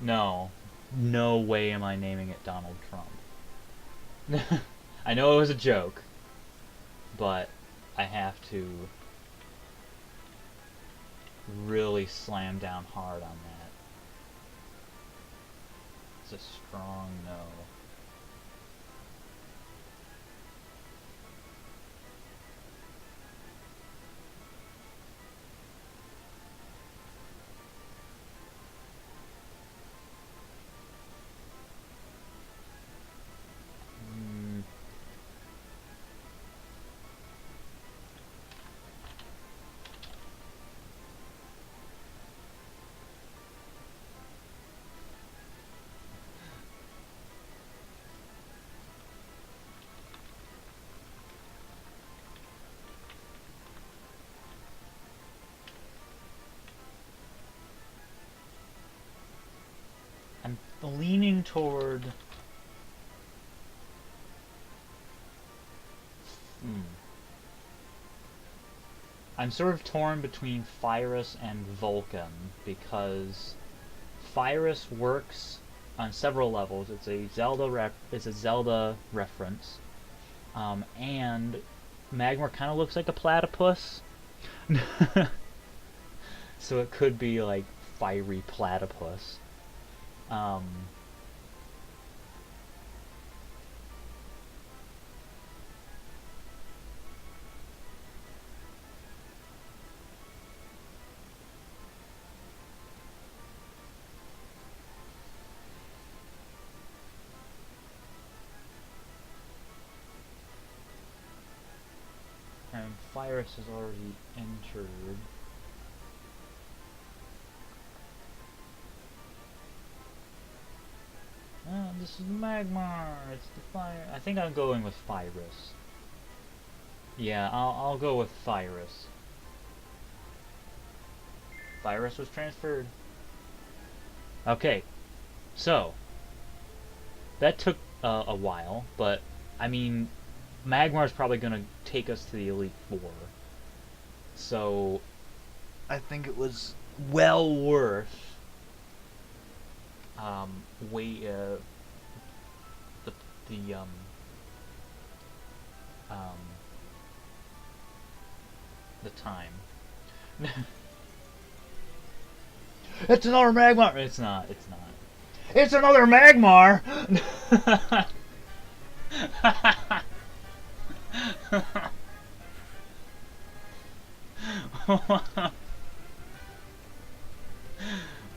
No. No way am I naming it Donald Trump. I know it was a joke, but I have to really slam down hard on that. It's a strong no. I'm leaning toward... I'm sort of torn between Fyrus and Vulcan, because Fyrus works on several levels. It's a Zelda reference, and Magmar kind of looks like a platypus, so it could be like fiery platypus. And Fyrus has already entered. Oh, this is Magmar. It's the fire. I think I'm going with Fyrus. Yeah, I'll go with Fyrus. Fyrus was transferred. Okay, so that took a while, but I mean, Magmar's probably gonna take us to the Elite Four. So I think it was well worth the time. It's another Magmar. It's not. It's another Magmar.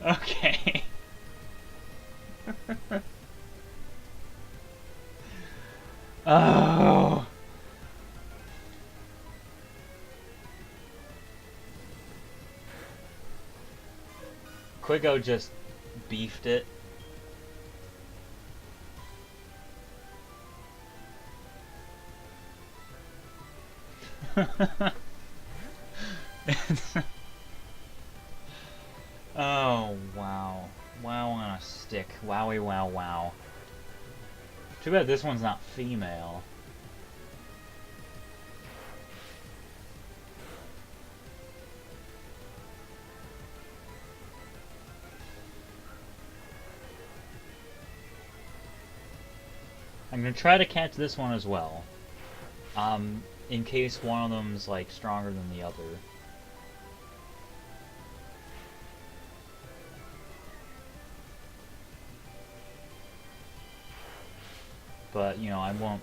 Okay. Oh. Quigo just beefed it. Oh, wow. Wow on a stick. Wowie wow wow. Too bad this one's not female. I'm gonna try to catch this one as well. In case one of them's like stronger than the other. But, you know, I won't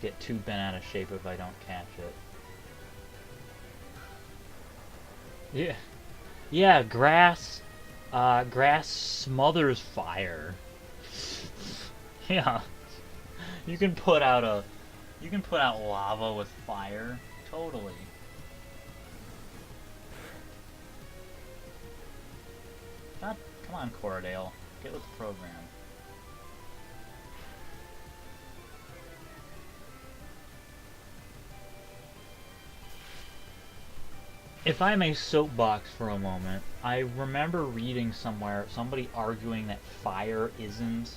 get too bent out of shape if I don't catch it. Yeah. Yeah, grass smothers fire. Yeah. You can put out lava with fire. Totally. God, come on, Corradale. Get with the program. If I may soapbox for a moment, I remember reading somewhere somebody arguing that fire isn't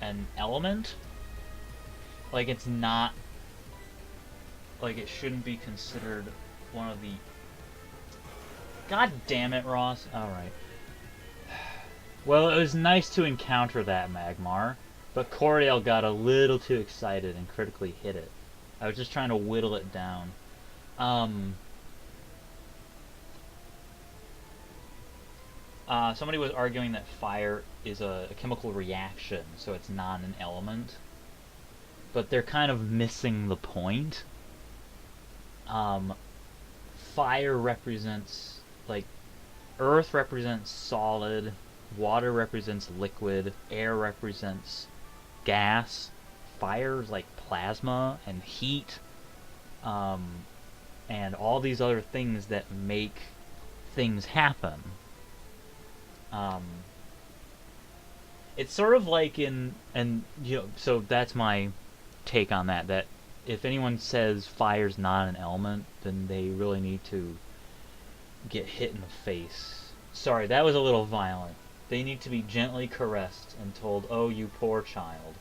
an element. Like it's not, like it shouldn't be considered one of the... God damn it, Ross. Alright. Well, it was nice to encounter that, Magmar, but Corradale got a little too excited and critically hit it. I was just trying to whittle it down. Somebody was arguing that fire is a chemical reaction, so it's not an element. But they're kind of missing the point. Fire represents, like, earth represents solid, water represents liquid, air represents gas, fire is like plasma and heat, and all these other things that make things happen. It's sort of like in, and you know, so that's my take on that, that if anyone says fire's not an element, then they really need to get hit in the face. Sorry, that was a little violent. They need to be gently caressed and told, oh, you poor child.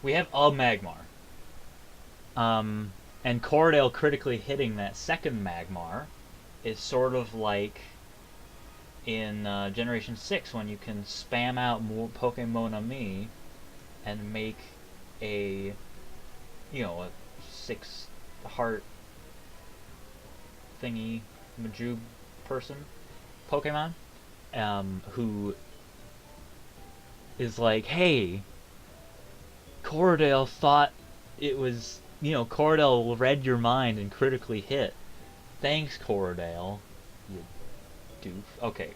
We have a Magmar. And Corradale critically hitting that second Magmar is sort of like in Generation 6 when you can spam out more Pokémon and make a, you know, a 6 heart thingy Majube person Pokemon, who is like, hey, Corradale thought it was, you know, Corradale read your mind and critically hit. Thanks, Corradale, you doof. Okay,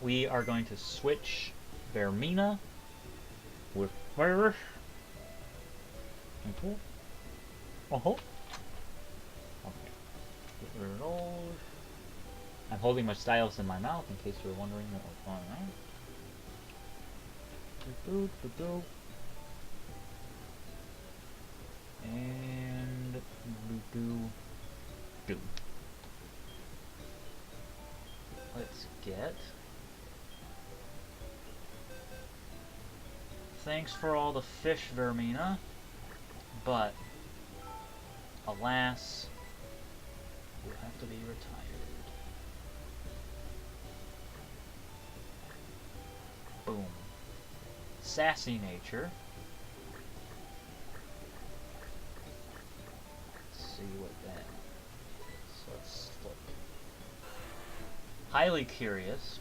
we are going to switch Vermina with fire. Okay. Get rid of those. I'm holding my stylus in my mouth in case you're wondering what was going on. And do. Let's get. Thanks for all the fish, Vermina, but alas, you'll have to be retired. Boom. Sassy nature. Let's see what that is. Let's flip. Highly curious.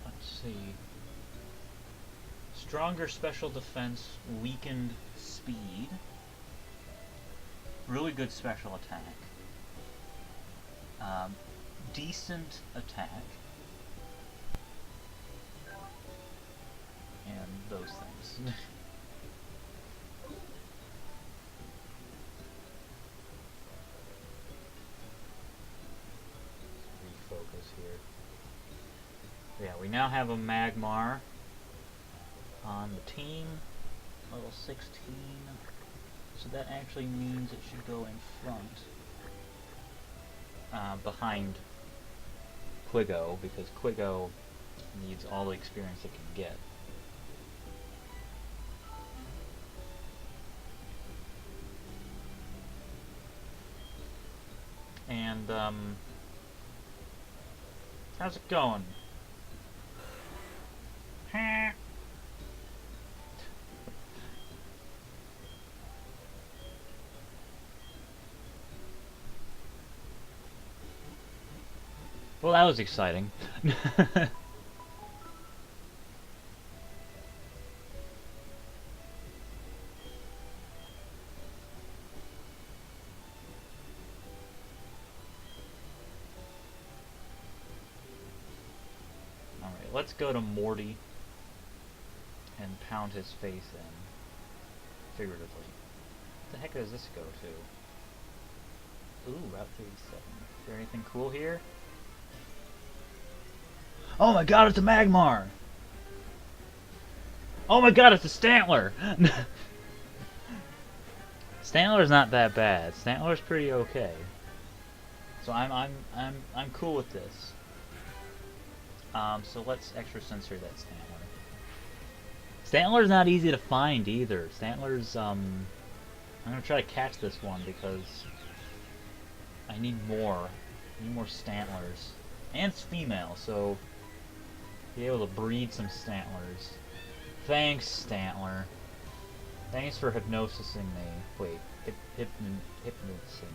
Let's see. Stronger special defense, weakened speed. Really good special attack. Decent attack. And those things. here. Yeah, we now have a Magmar on the team, level 16. So that actually means it should go in front, behind Quiggo, because Quiggo needs all the experience it can get. And, how's it going? Well, that was exciting. Alright, let's go to Morty and pound his face in, figuratively. What the heck does this go to? Ooh, Route 37. Is there anything cool here? Oh my god, it's a Magmar! Oh my god, it's a Stantler! Stantler's not that bad. Stantler's pretty okay. So I'm cool with this. So let's extra censor that Stantler. Stantler's not easy to find either. Stantler's I'm gonna try to catch this one because I need more. I need more Stantlers. And it's female, so be able to breed some Stantlers. Thanks, Stantler. Thanks for hypnosising me. Wait, hypnosing.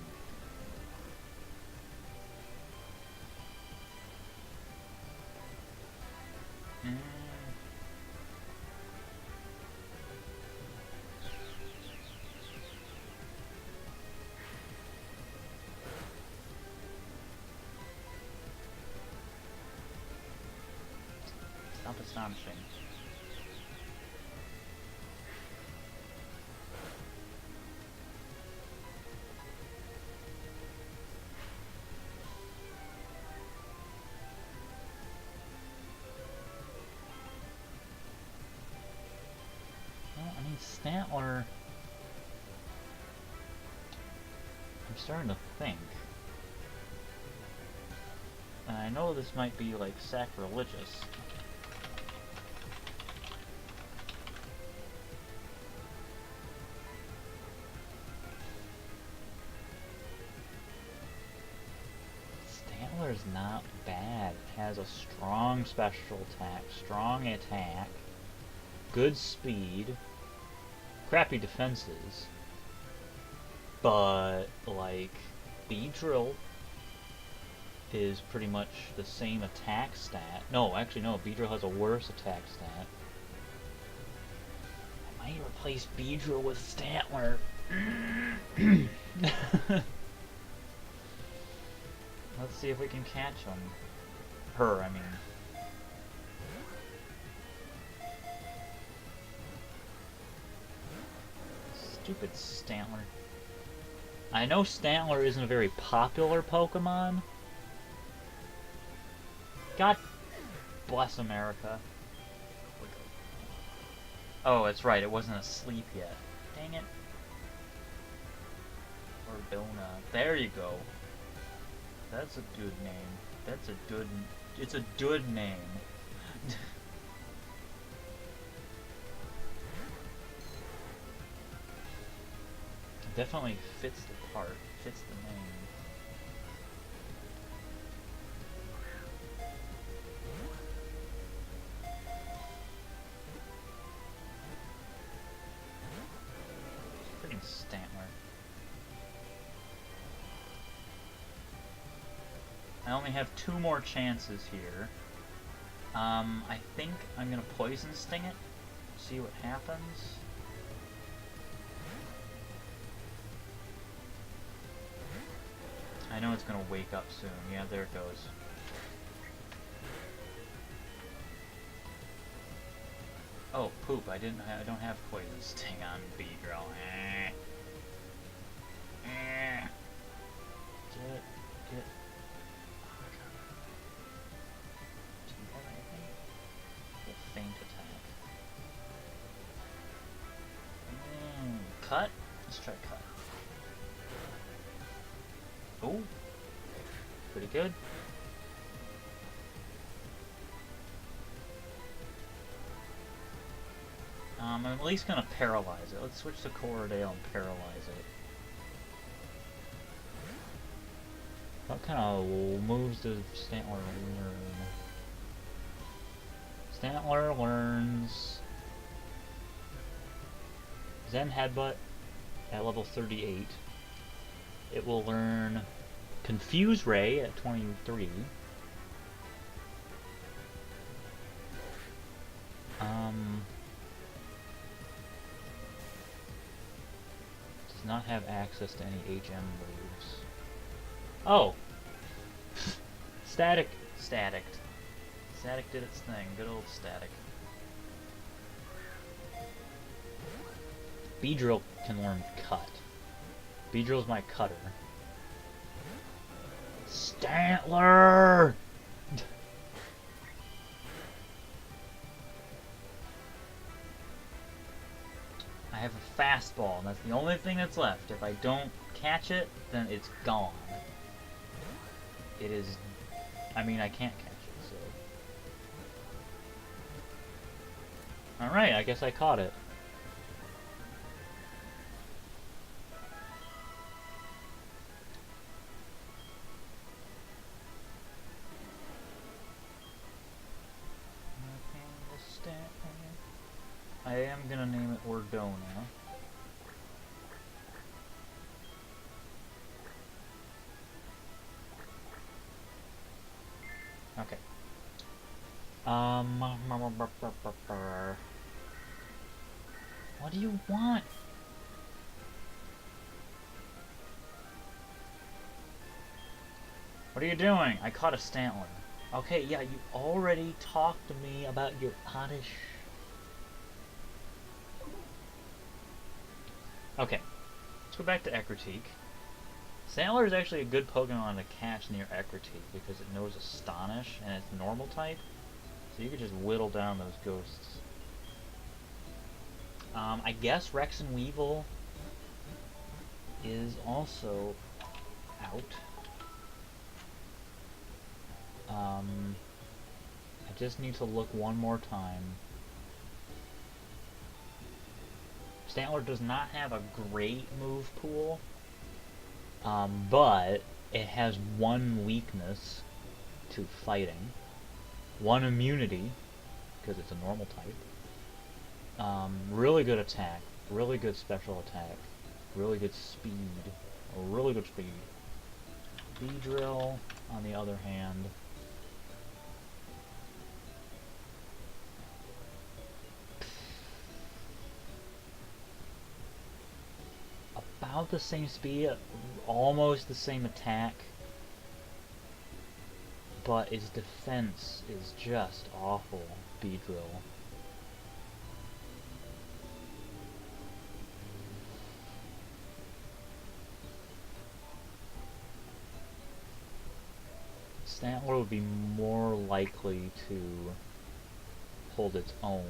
Stop astonishing. Well, I mean, Stantler... I'm starting to think. And I know this might be, like, sacrilegious. Stantler's not bad. Has a strong special attack, strong attack, good speed, crappy defenses, but, like, Beedrill is pretty much the same attack stat. No, actually no, Beedrill has a worse attack stat. I might replace Beedrill with Stantler. Let's see if we can catch him. Her, I mean. Stupid Stantler. I know Stantler isn't a very popular Pokemon. God bless America. Oh, that's right, it wasn't asleep yet. Dang it. Or Dona. There you go. That's a good name. That's a good... It's a good name. Definitely fits the part. Fits the name. Freaking Stantler. I only have 2 more chances here. I think I'm gonna Poison Sting it. See what happens. I know it's gonna wake up soon. Yeah, there it goes. Oh, poop! I don't have Poison Sting on Beedrill. Get. cut? Let's try cut. Oh, pretty good. I'm at least gonna paralyze it. Let's switch to Corridale and paralyze it. What kind of moves does Stantler learn? Stantler learns Zen Headbutt at level 38. It will learn Confuse Ray at 23. Does not have access to any HM moves. Oh! Static did its thing. Good old Static. Beedrill can learn Cut. Beedrill's my cutter. Stantler! I have a fastball, and that's the only thing that's left. If I don't catch it, then it's gone. It is... I mean, I can't catch it, so... Alright, I guess I caught it. I am gonna name it Ordona. Okay. What do you want? What are you doing? I caught a Stantler. Okay, yeah, you already talked to me about your oddish... Okay, let's go back to Ekritique. Stantler is actually a good Pokemon to catch near Ekritique because it knows Astonish and it's normal type. So you could just whittle down those ghosts. I guess Rex and Weevil is also out. I just need to look one more time. Stantler does not have a great move pool, but it has one weakness to fighting, one immunity, because it's a normal type, really good attack, really good special attack, really good speed, really good speed. Beedrill, on the other hand, about the same speed, almost the same attack, but its defense is just awful, Beedrill. Stantler would be more likely to hold its own.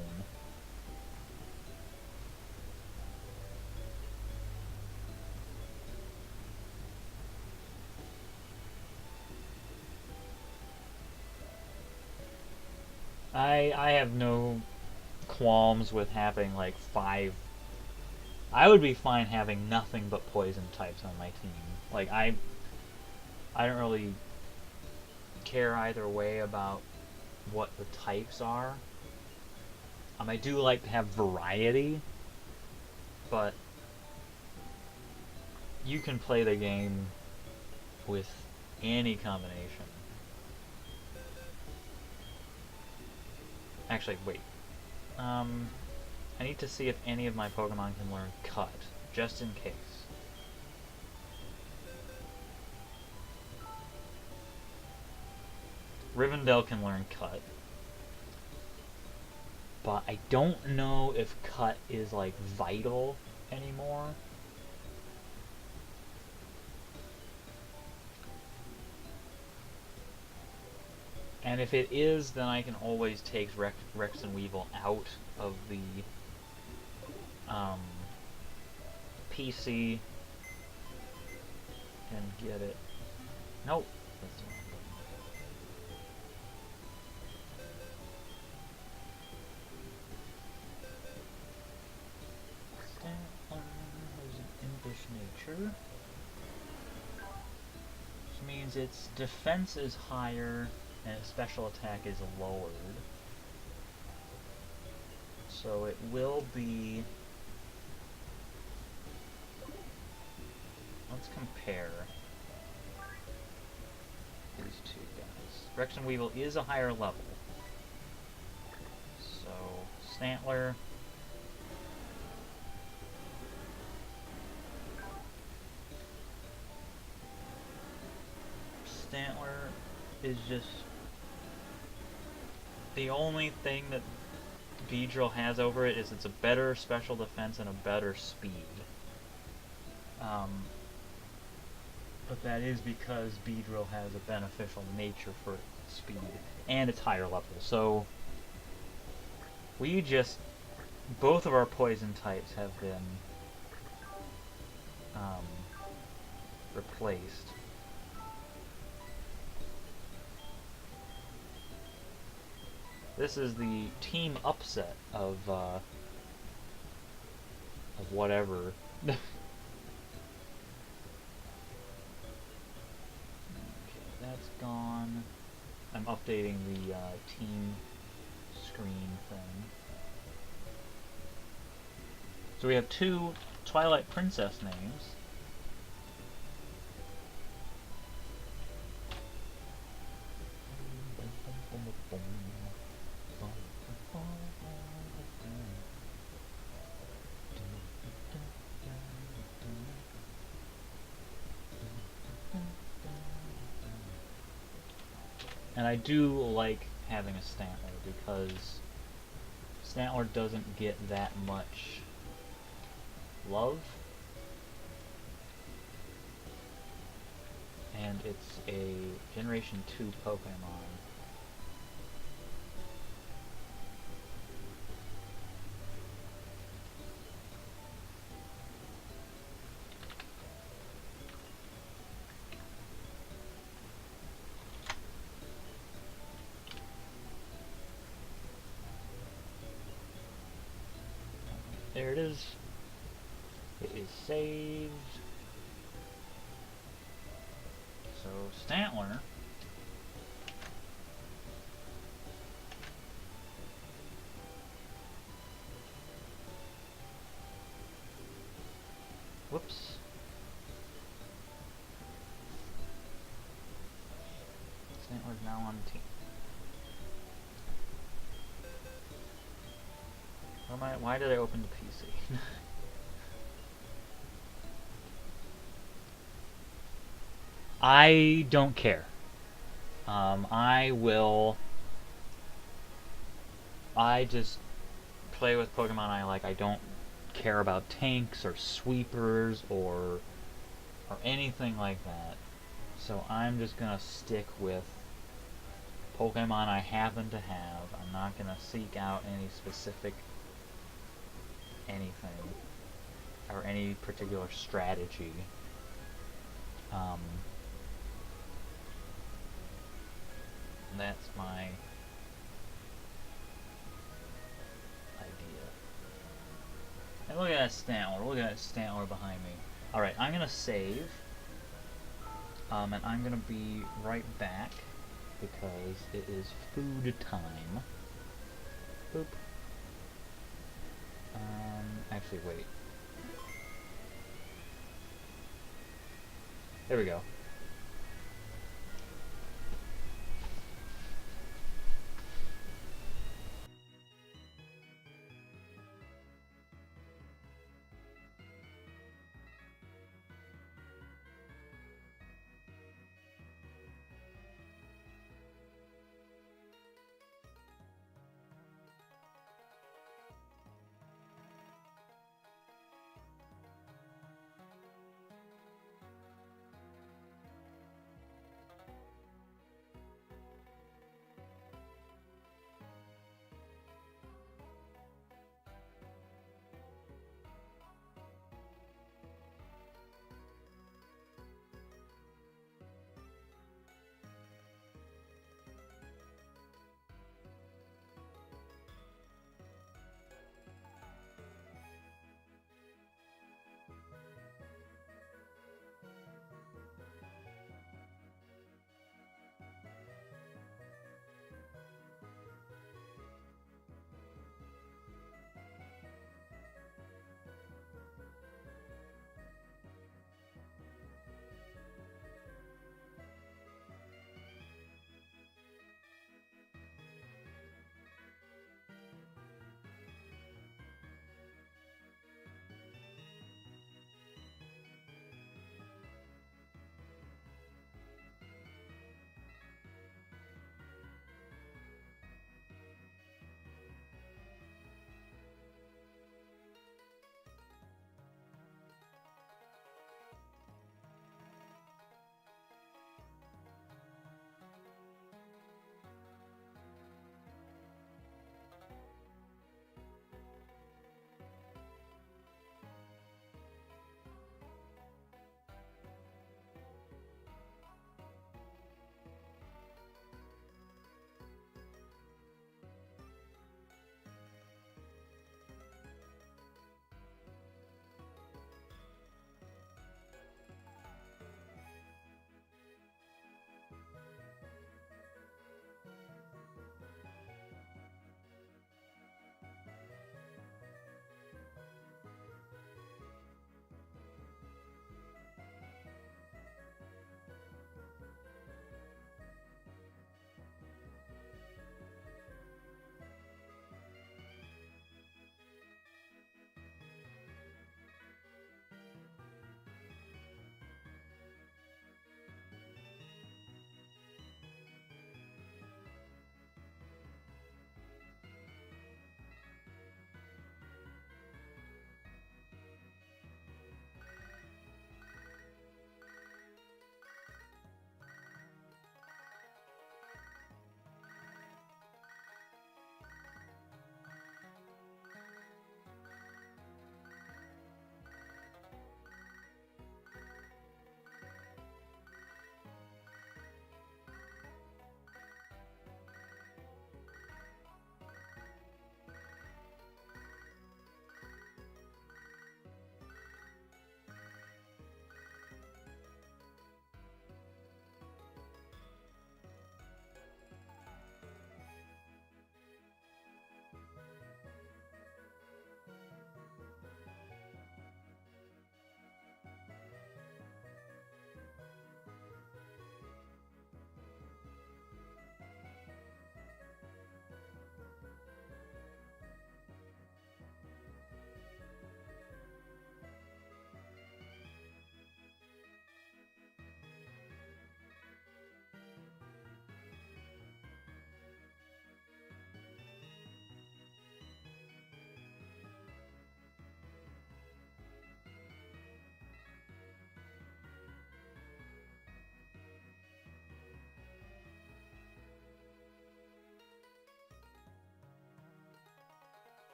I have no qualms with having like 5. I would be fine having nothing but poison types on my team. Like I don't really care either way about what the types are. I do like to have variety, but you can play the game with any combination. Actually, wait. I need to see if any of my Pokemon can learn Cut, just in case. Rivendell can learn Cut. But I don't know if Cut is, like, vital anymore. And if it is, then I can always take Rex and Weevil out of the PC and get it. Nope. That's the wrong button. There's an impish nature. Which means its defense is higher and its special attack is lowered. So it will be... Let's compare these two guys. Rection Weevil is a higher level. So, Stantler. Stantler is just the only thing that Beedrill has over it is it's a better special defense and a better speed. But that is because Beedrill has a beneficial nature for its speed and its higher level. So we just, both of our poison types have been replaced. This is the team upset of whatever. Okay, that's gone. I'm updating the team screen thing. So we have two Twilight Princess names. And I do like having a Stantler because Stantler doesn't get that much love. And it's a Generation 2 Pokemon. There it is. It is saved. So, Stantler. Whoops. Stantler's now on the team. Why did I open the PC? I don't care. I just play with Pokemon I like. I don't care about tanks or sweepers or anything like that. So I'm just gonna stick with Pokemon I happen to have. I'm not gonna seek out any specific anything or any particular strategy. That's my idea. And look at that Stantler. Look at that Stantler behind me. Alright, I'm gonna save. And I'm gonna be right back because it is food time. Boop. Actually, wait. There we go.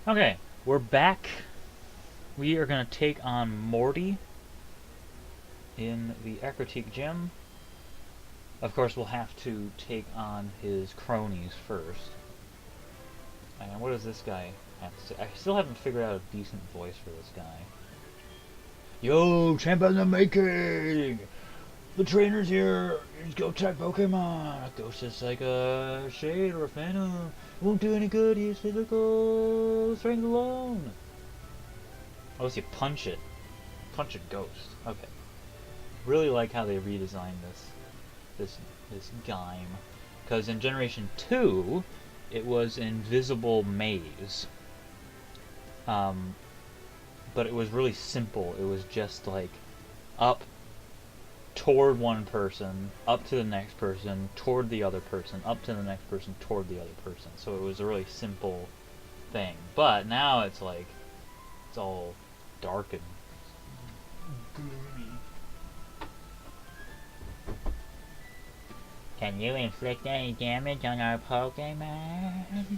Okay, we're back. We are going to take on Morty in the Acrotique Gym. Of course, we'll have to take on his cronies first. And what does this guy have to say? I still haven't figured out a decent voice for this guy. Yo, champ in the making! The trainer's here! Let's go attack Pokemon! A ghost is like a shade or a phantom. It won't do any good, he's physical strength alone. Oh, so you punch it. Punch a ghost. Okay. Really like how they redesigned this game. Because in Generation 2, it was Invisible Maze. But it was really simple. It was just like up toward one person, up to the next person, toward the other person, up to the next person, toward the other person. So it was a really simple thing. But now it's like, it's all dark and gloomy. Can you inflict any damage on our Pokemon?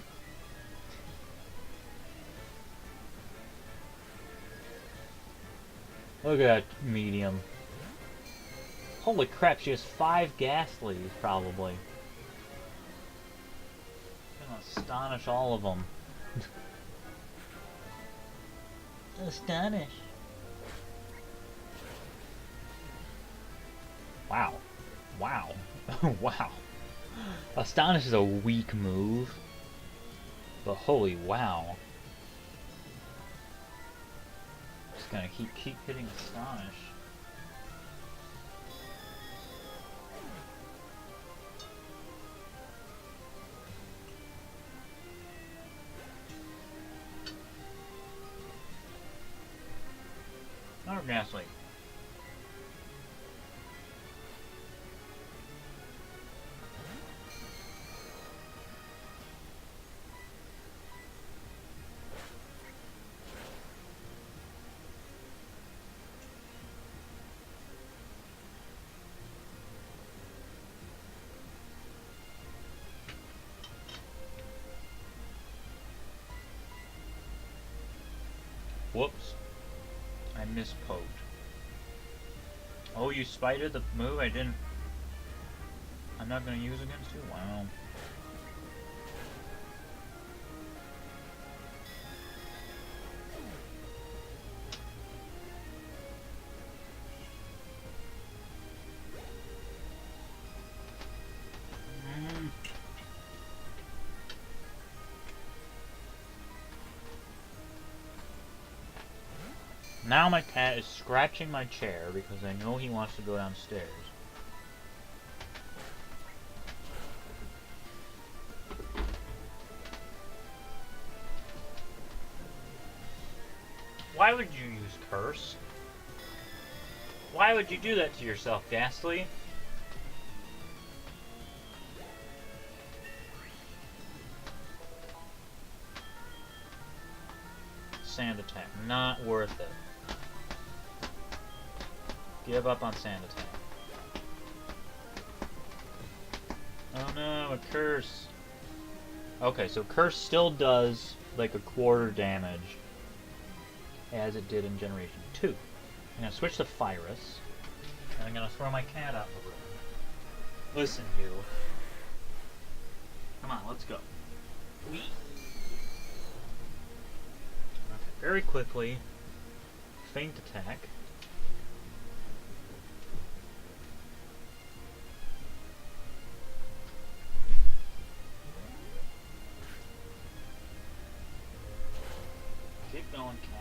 Look at that medium. Holy crap, she has 5 Ghastlies, probably. Gonna astonish all of them. Astonish. Wow. Wow. Wow. Astonish is a weak move. But holy wow. Just gonna keep hitting Astonish. Another Ghastly. Whoops. I mispoked. Oh, you spited the move I'm not gonna use against you? Wow. Now my cat is scratching my chair because I know he wants to go downstairs. Why would you use Curse? Why would you do that to yourself, Ghastly? Sand Attack. Not worth it. Give up on Sand Attack. Oh no, a Curse. Okay, so Curse still does like a quarter damage as it did in Generation 2. I'm gonna switch to Fyrus, and I'm gonna throw my cat out the room. Listen, you. Come on, let's go. Okay, very quickly, Feint Attack. Keep going, cat.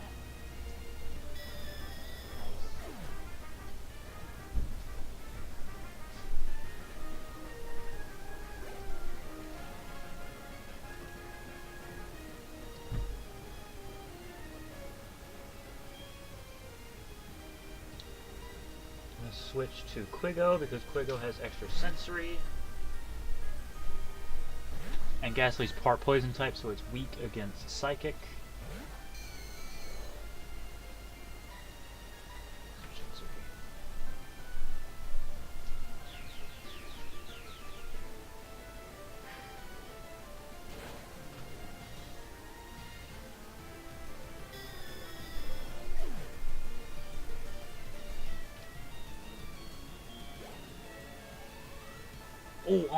Switch to Quiggo because Quiggo has extra sensory. And Ghastly's part poison type, so it's weak against Psychic.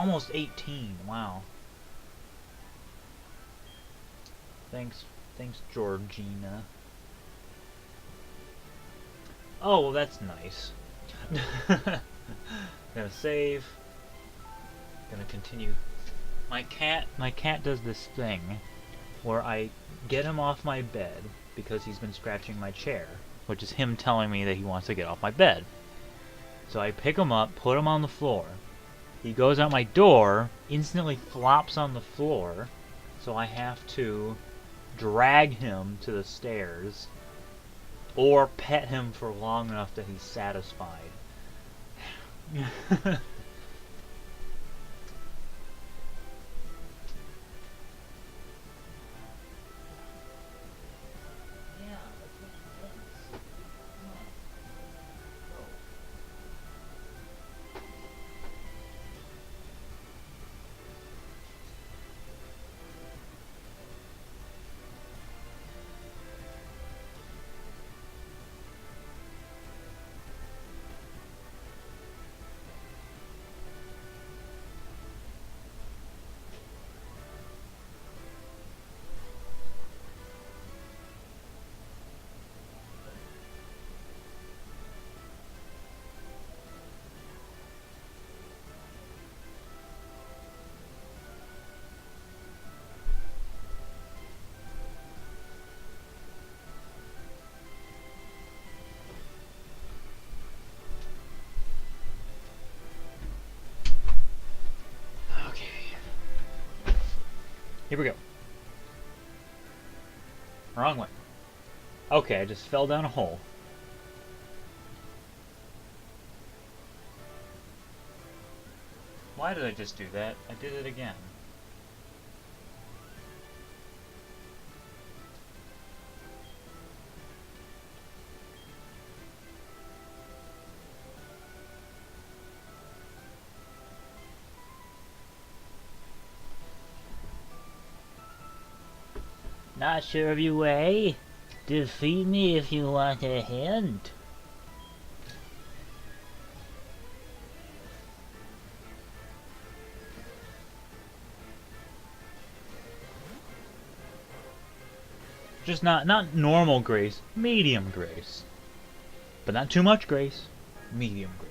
almost 18. Wow. Thanks, Georgina. Oh, well, that's nice. Gonna save. Gonna continue. My cat does this thing where I get him off my bed because he's been scratching my chair, which is him telling me that he wants to get off my bed. So I pick him up, put him on the floor. He goes out my door, instantly flops on the floor, so I have to drag him to the stairs or pet him for long enough that he's satisfied. Here we go. Wrong way. Okay, I just fell down a hole. Why did I just do that? I did it again. Not sure of your way? Defeat me if you want a hint. Just not normal grace, medium grace. But not too much grace, medium grace.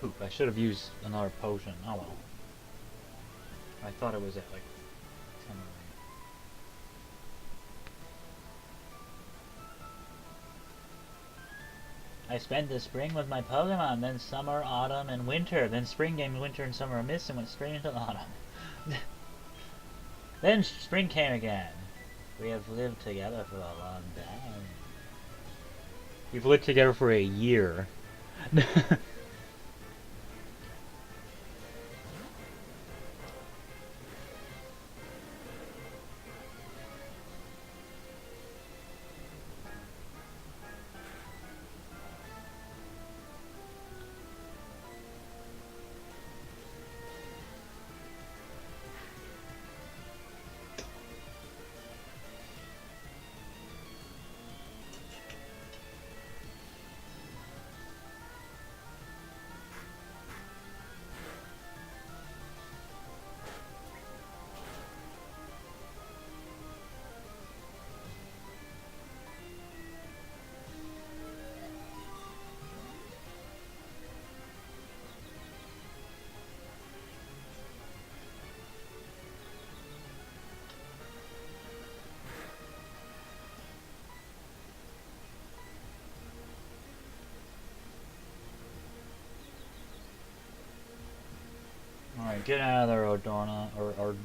Poop, I should have used another potion. Oh well. I thought it was at like 10 away. I spent the spring with my Pokemon, then summer, autumn, and winter. Then spring came, winter, and summer missed, and went straight into autumn. Then spring came again. We have lived together for a long time. We've lived together for a year. Alright, get out of there, Ordana. Ordana.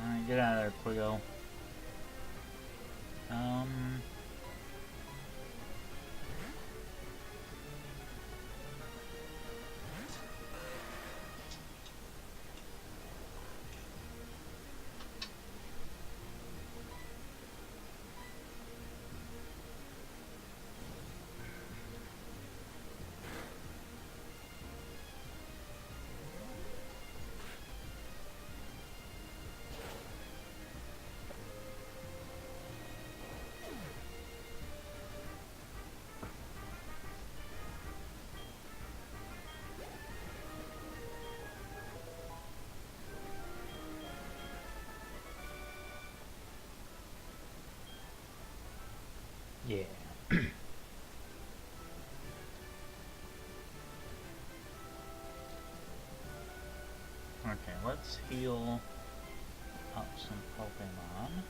Alright, get out of there, Quiggo. Yeah. Okay, let's heal up some Pokemon.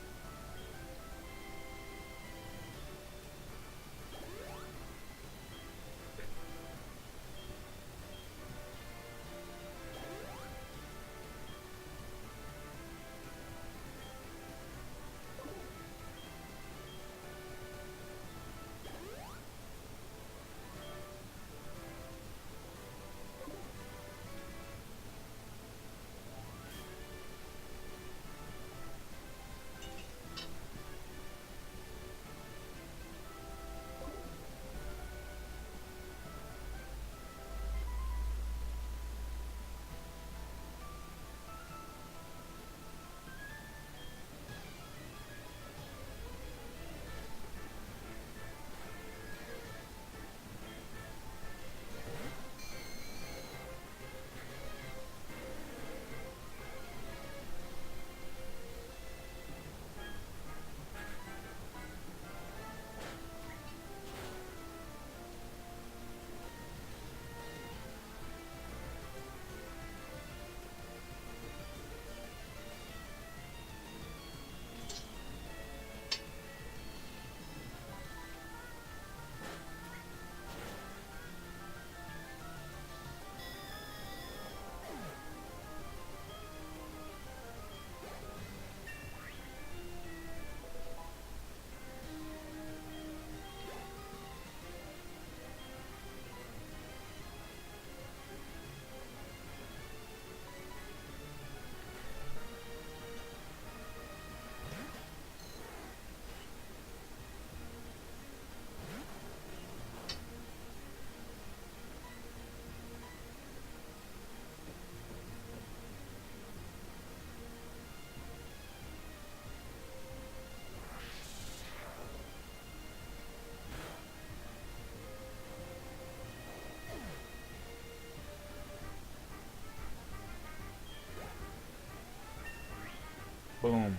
Boom.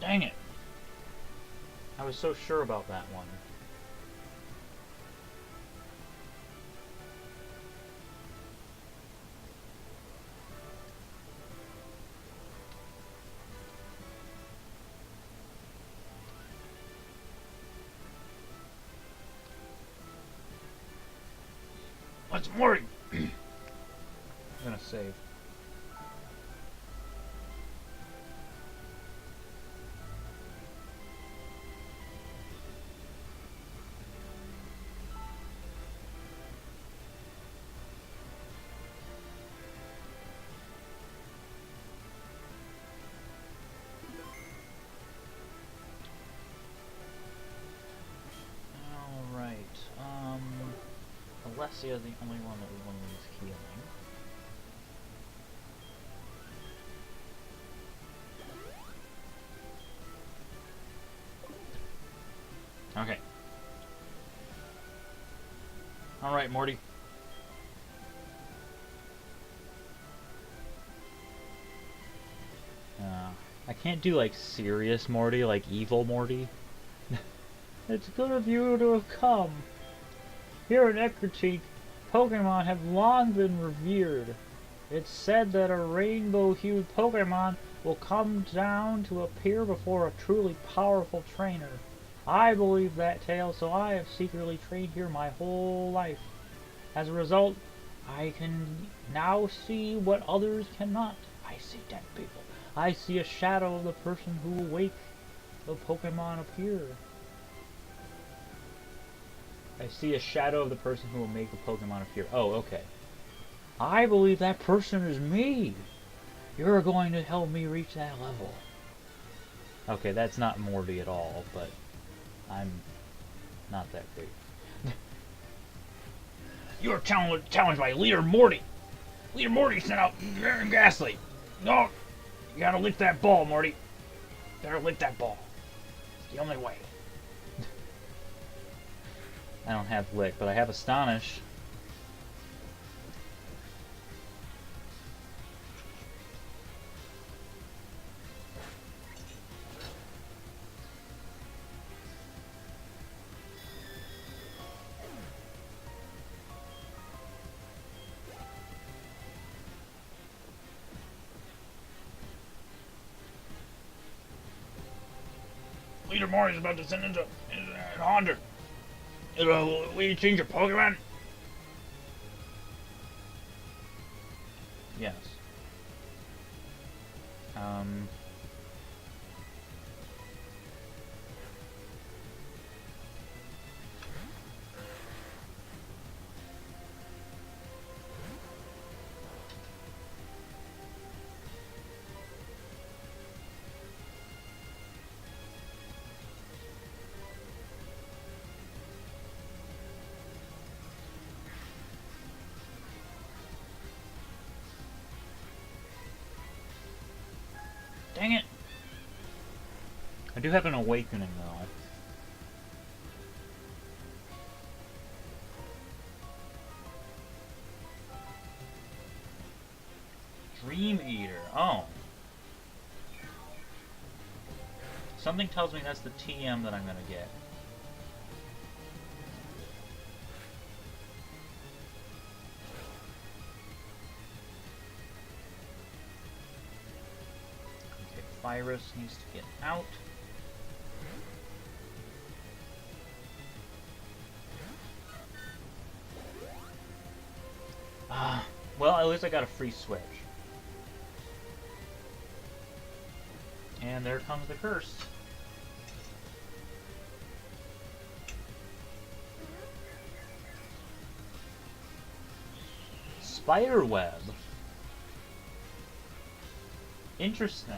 Dang it. I was so sure about that one. What's Morty? I'm gonna save. Alright, Alessia's the only one that we want to use healing. Okay. Alright, Morty. I can't do like serious Morty, like evil Morty. It's good of you to have come. Here in Eckercheek, Pokemon have long been revered. It's said that a rainbow-hued Pokemon will come down to appear before a truly powerful trainer. I believe that tale, so I have secretly trained here my whole life. As a result, I can now see what others cannot. I see dead people. I see a shadow of the person who will wake the Pokemon appear. I see a shadow of the person who will make the Pokemon appear. Oh, okay. I believe that person is me. You're going to help me reach that level. Okay, that's not Morty at all, but I'm not that great. You are challenged by Leader Morty. Leader Morty sent out Ghastly. No, you gotta lick that ball, Morty. You gotta lick that ball. It's the only way. I don't have Lick, but I have Astonish. Leader Morty's about to send into an Honda. Will you change your Pokemon? Yes. Dang it! I do have an Awakening, though. Dream Eater. Oh. Something tells me that's the TM that I'm gonna get. Okay, Virus needs to get out. Well, at least I got a free switch. And there comes the curse. Spiderweb. Interesting.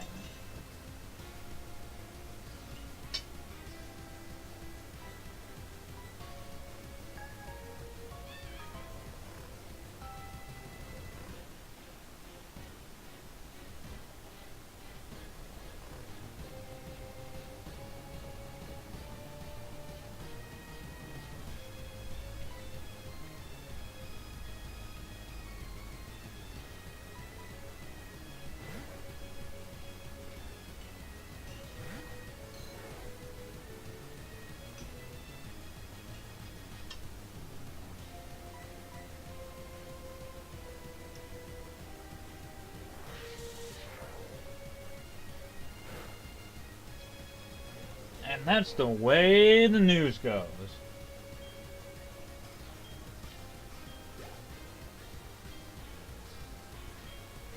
And that's the way the news goes.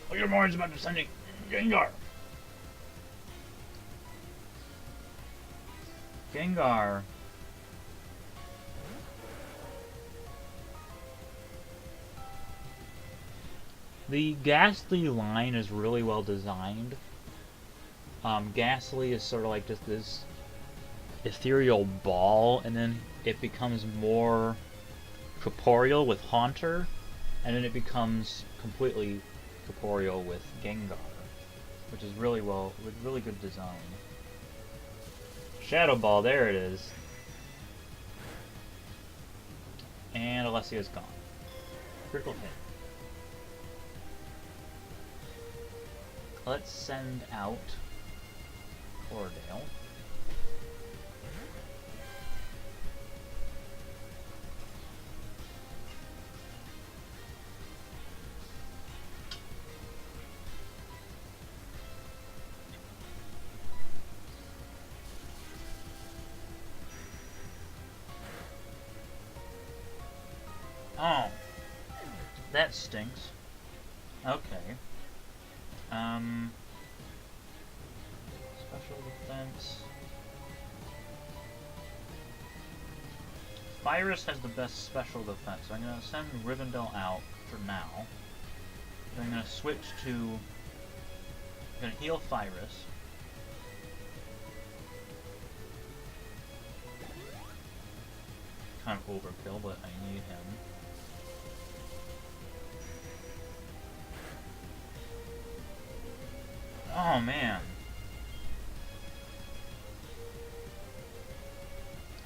Oh, your more is about to send it Gengar. Gengar. The Ghastly line is really well designed. Ghastly is sort of like just this ethereal ball, and then it becomes more corporeal with Haunter, and then it becomes completely corporeal with Gengar, which is really good design. Shadow Ball, there it is. And Alessia's gone. Critical hit. Let's send out Cordale. Oh, that stinks. Okay. Special defense. Virus has the best special defense, so I'm gonna send Rivendell out for now. Then I'm gonna switch to. I'm gonna heal Virus. Kind of overkill, but I need him. Oh man.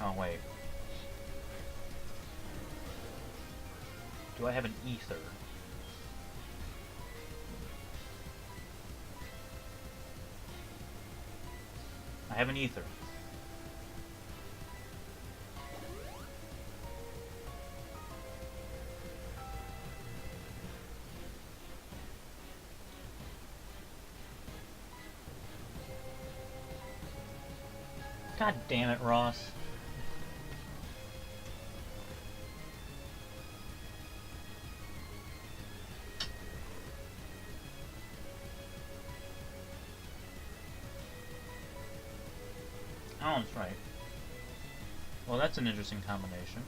Oh wait. Do I have an ether? I have an ether. God damn it, Ross. Oh, that's right. Well, that's an interesting combination.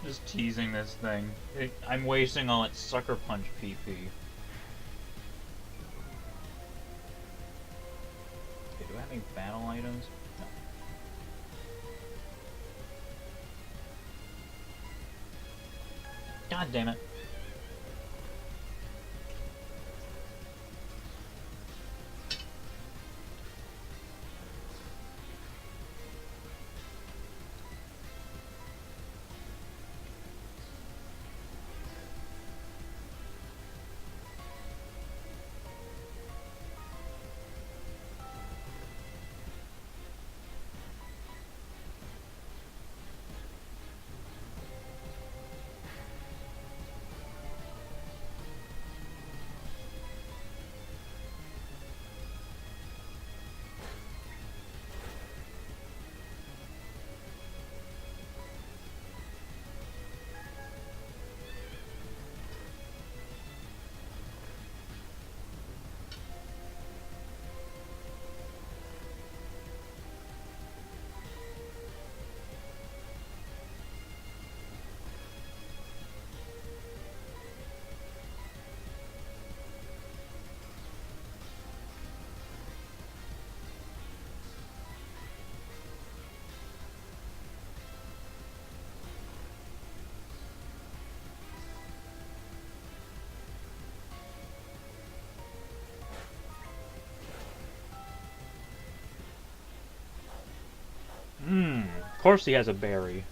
Just teasing this thing. I'm wasting all its Sucker Punch PP. Okay, do I have any battle items? No. God damn it. Of course he has a berry.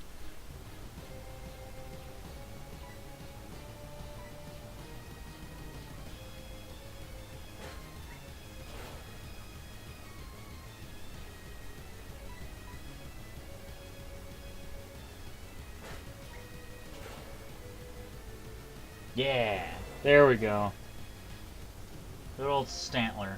Yeah, there we go. Good old Stantler.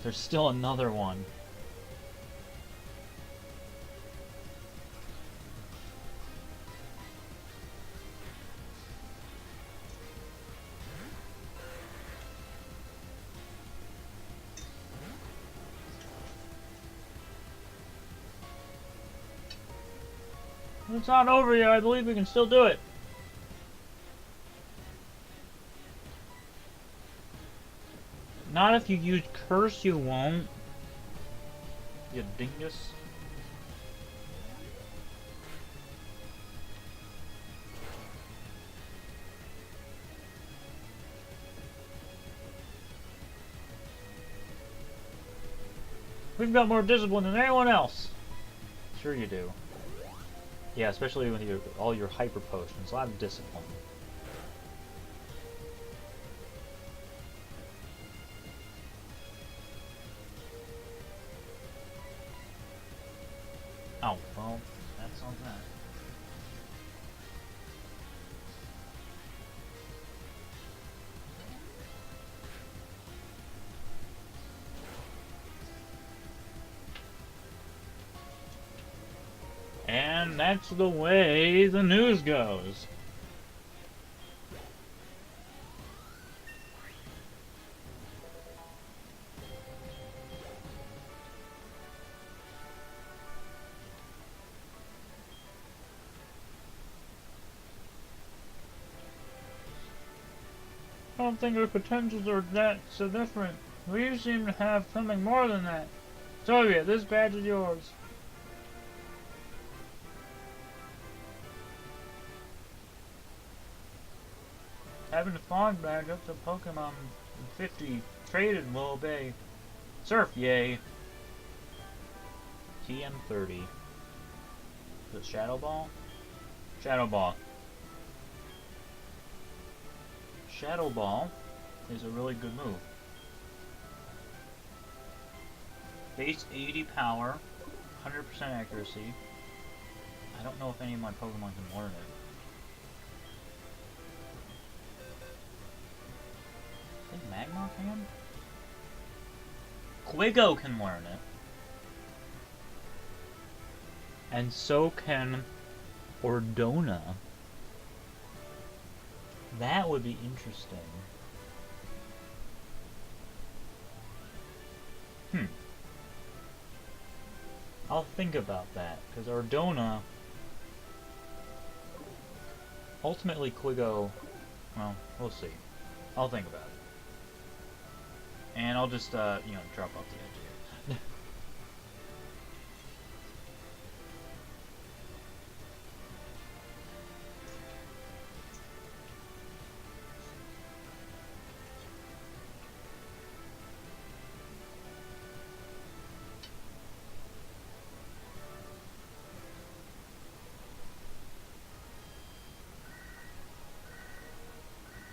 There's still another one. It's not over yet. I believe we can still do it. Not if you use curse, you won't. You dingus. We've got more discipline than anyone else. Sure you do. Yeah, especially with all your hyper potions. A lot of discipline. Oh, well, that's on that. And that's the way the news goes. I don't think our potentials are that so different. We seem to have something more than that. Soviet, this badge is yours. Having a fog badge up to Pokemon 50 traded will obey. Surf, yay. TM30. The Shadow Ball? Shadow Ball. Shadow Ball is a really good move. Base 80 power, 100% accuracy. I don't know if any of my Pokemon can learn it. I think Magmar can? Quigo can learn it. And so can Ordona. That would be interesting. Hmm. I'll think about that, because Ardona... Ultimately, Quiggo... Well, we'll see. I'll think about it. And I'll just, you know, drop off the edge here.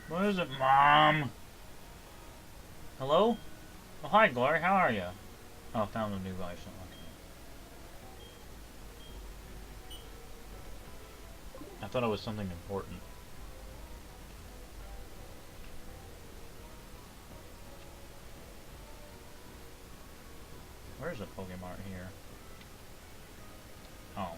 What is it, Mom? Hello? Oh, hi, Glory. How are you? Oh, found a new bison. Okay. I thought it was something important. Where's the Pokemon here? Oh.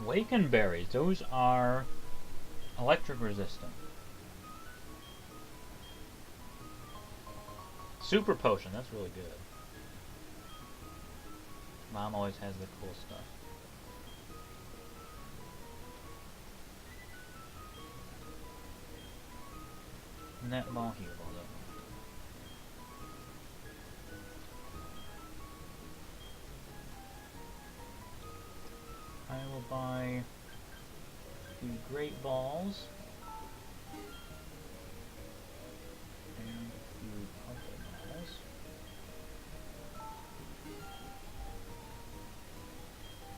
Waken berries. Those are electric resistant. Super potion. That's really good. Mom always has the cool stuff. Net ball heal ball though. I will buy the great balls and a few Pokeballs.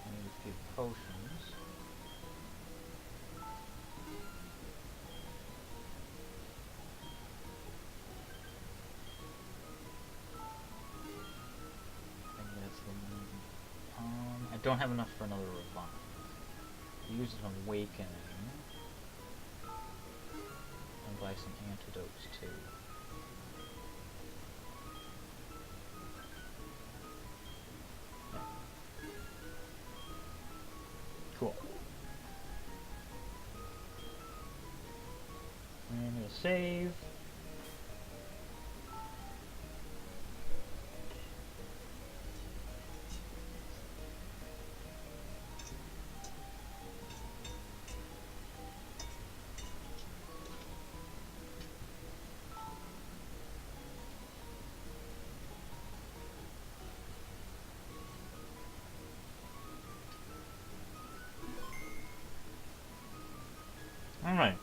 And a few potions. I think that's the I don't have enough for another revive. Use an awakening. And buy some antidotes too. Yeah. Cool. I'm gonna save. Alright.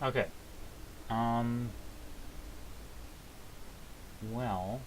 Okay. Well,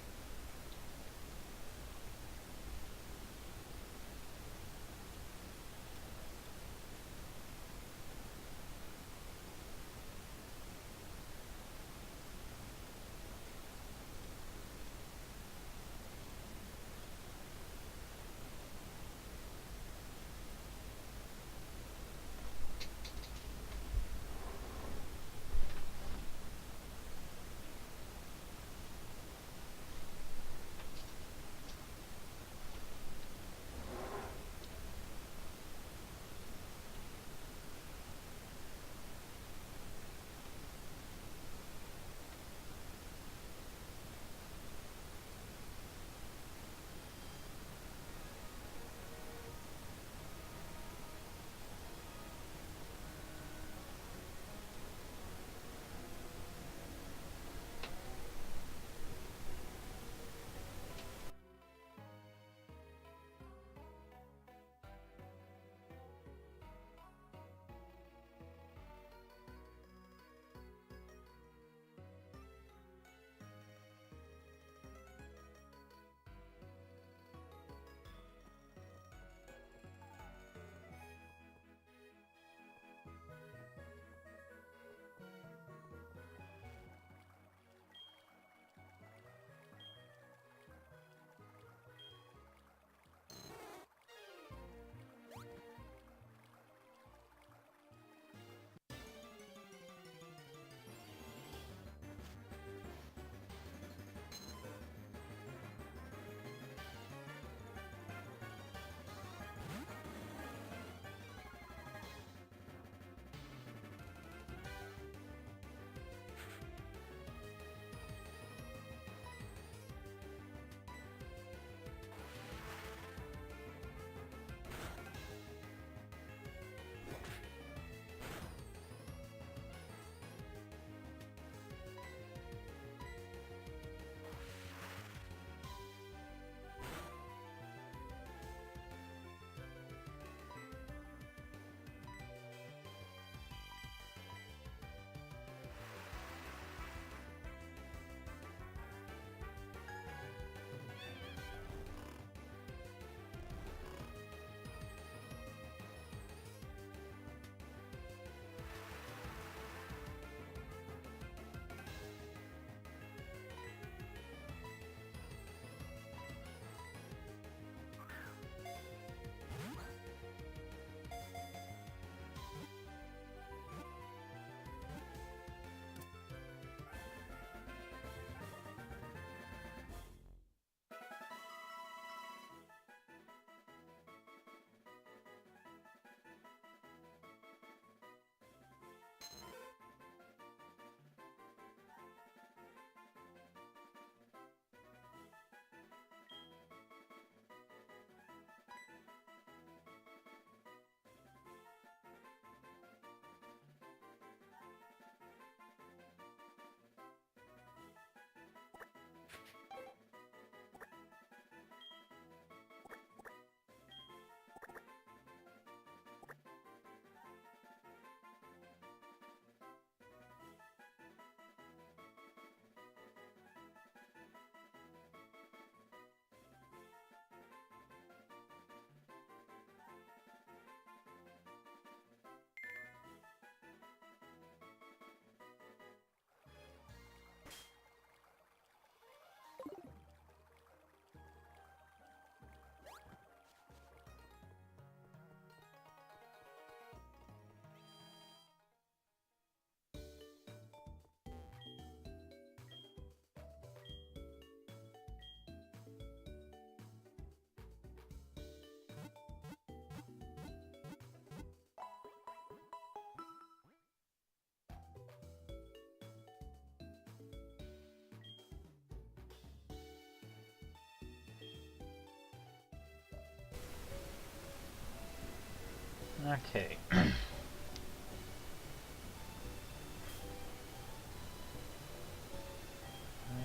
Okay. I'm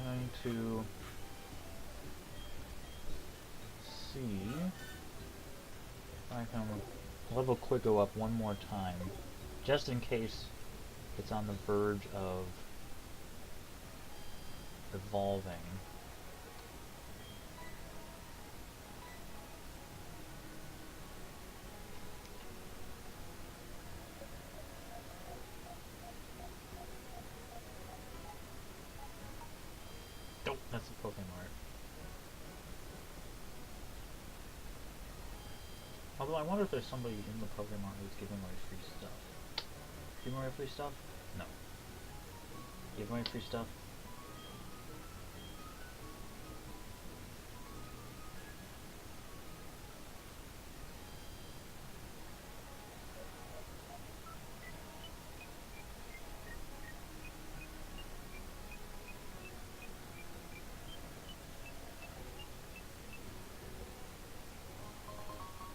going to see if I can level Quiggo up one more time, just in case it's on the verge of evolving. Oh, that's a Pokemon. Although I wonder if there's somebody in the Pokemon who's giving away free stuff. Giving away free stuff? No. Giving away free stuff?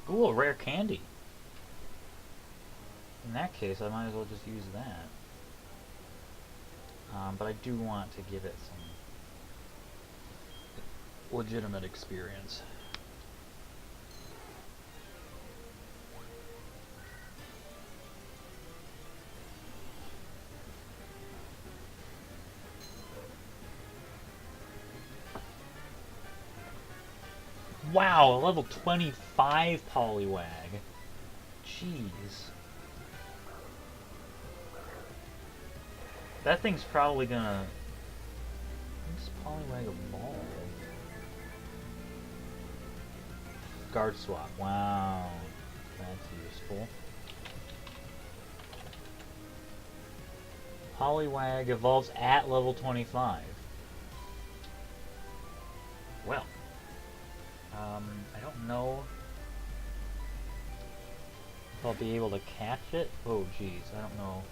Ooh, a rare candy. In that case, I might as well just use that. But I do want to give it some legitimate experience. Wow, a level 25 Poliwag. Jeez. That thing's probably gonna... When does Poliwag evolve? Guard swap. Wow. That's useful. Poliwag evolves at level 25. Well. I don't know if I'll be able to catch it. Oh, geez. I don't know.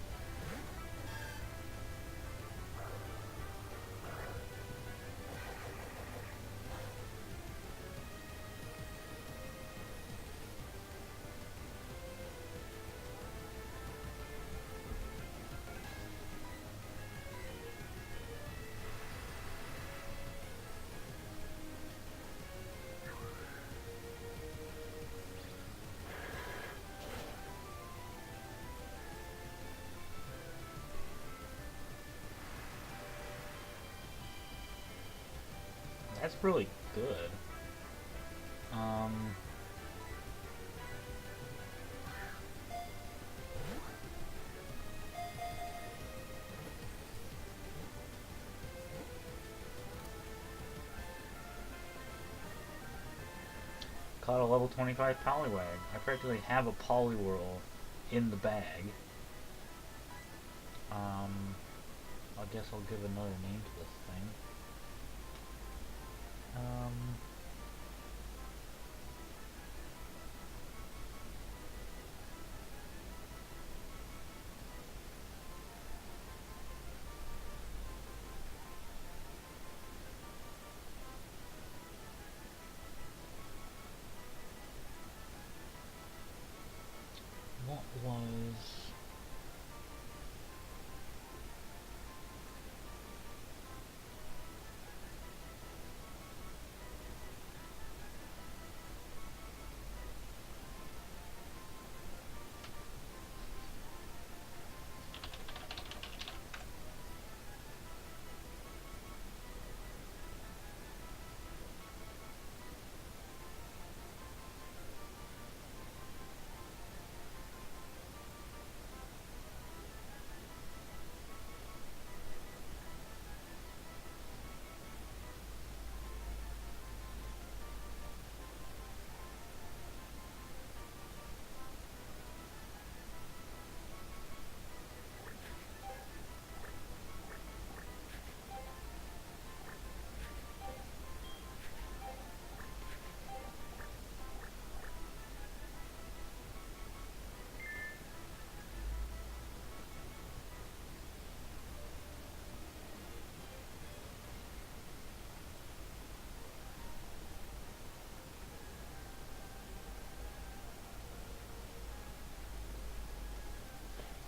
That's really good. Caught a level 25 Poliwag. I practically have a Poliwhirl in the bag. I guess I'll give another name to this thing. What was...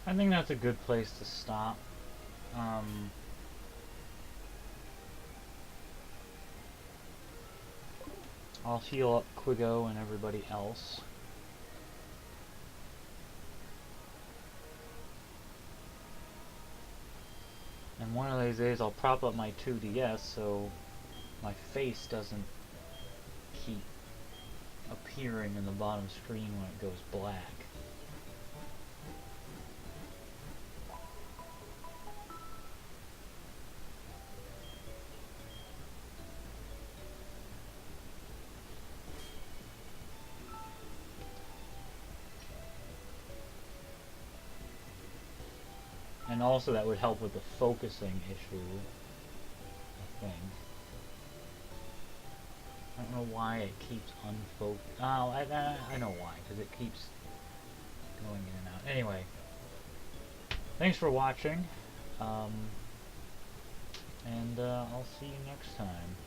I think that's a good place to stop. I'll heal up Quigo and everybody else. And one of these days I'll prop up my 2DS so my face doesn't keep appearing in the bottom screen when it goes black. And also that would help with the focusing issue, I think. I don't know why it keeps unfocused. Oh, I know why, because it keeps going in and out. Anyway, thanks for watching, and I'll see you next time.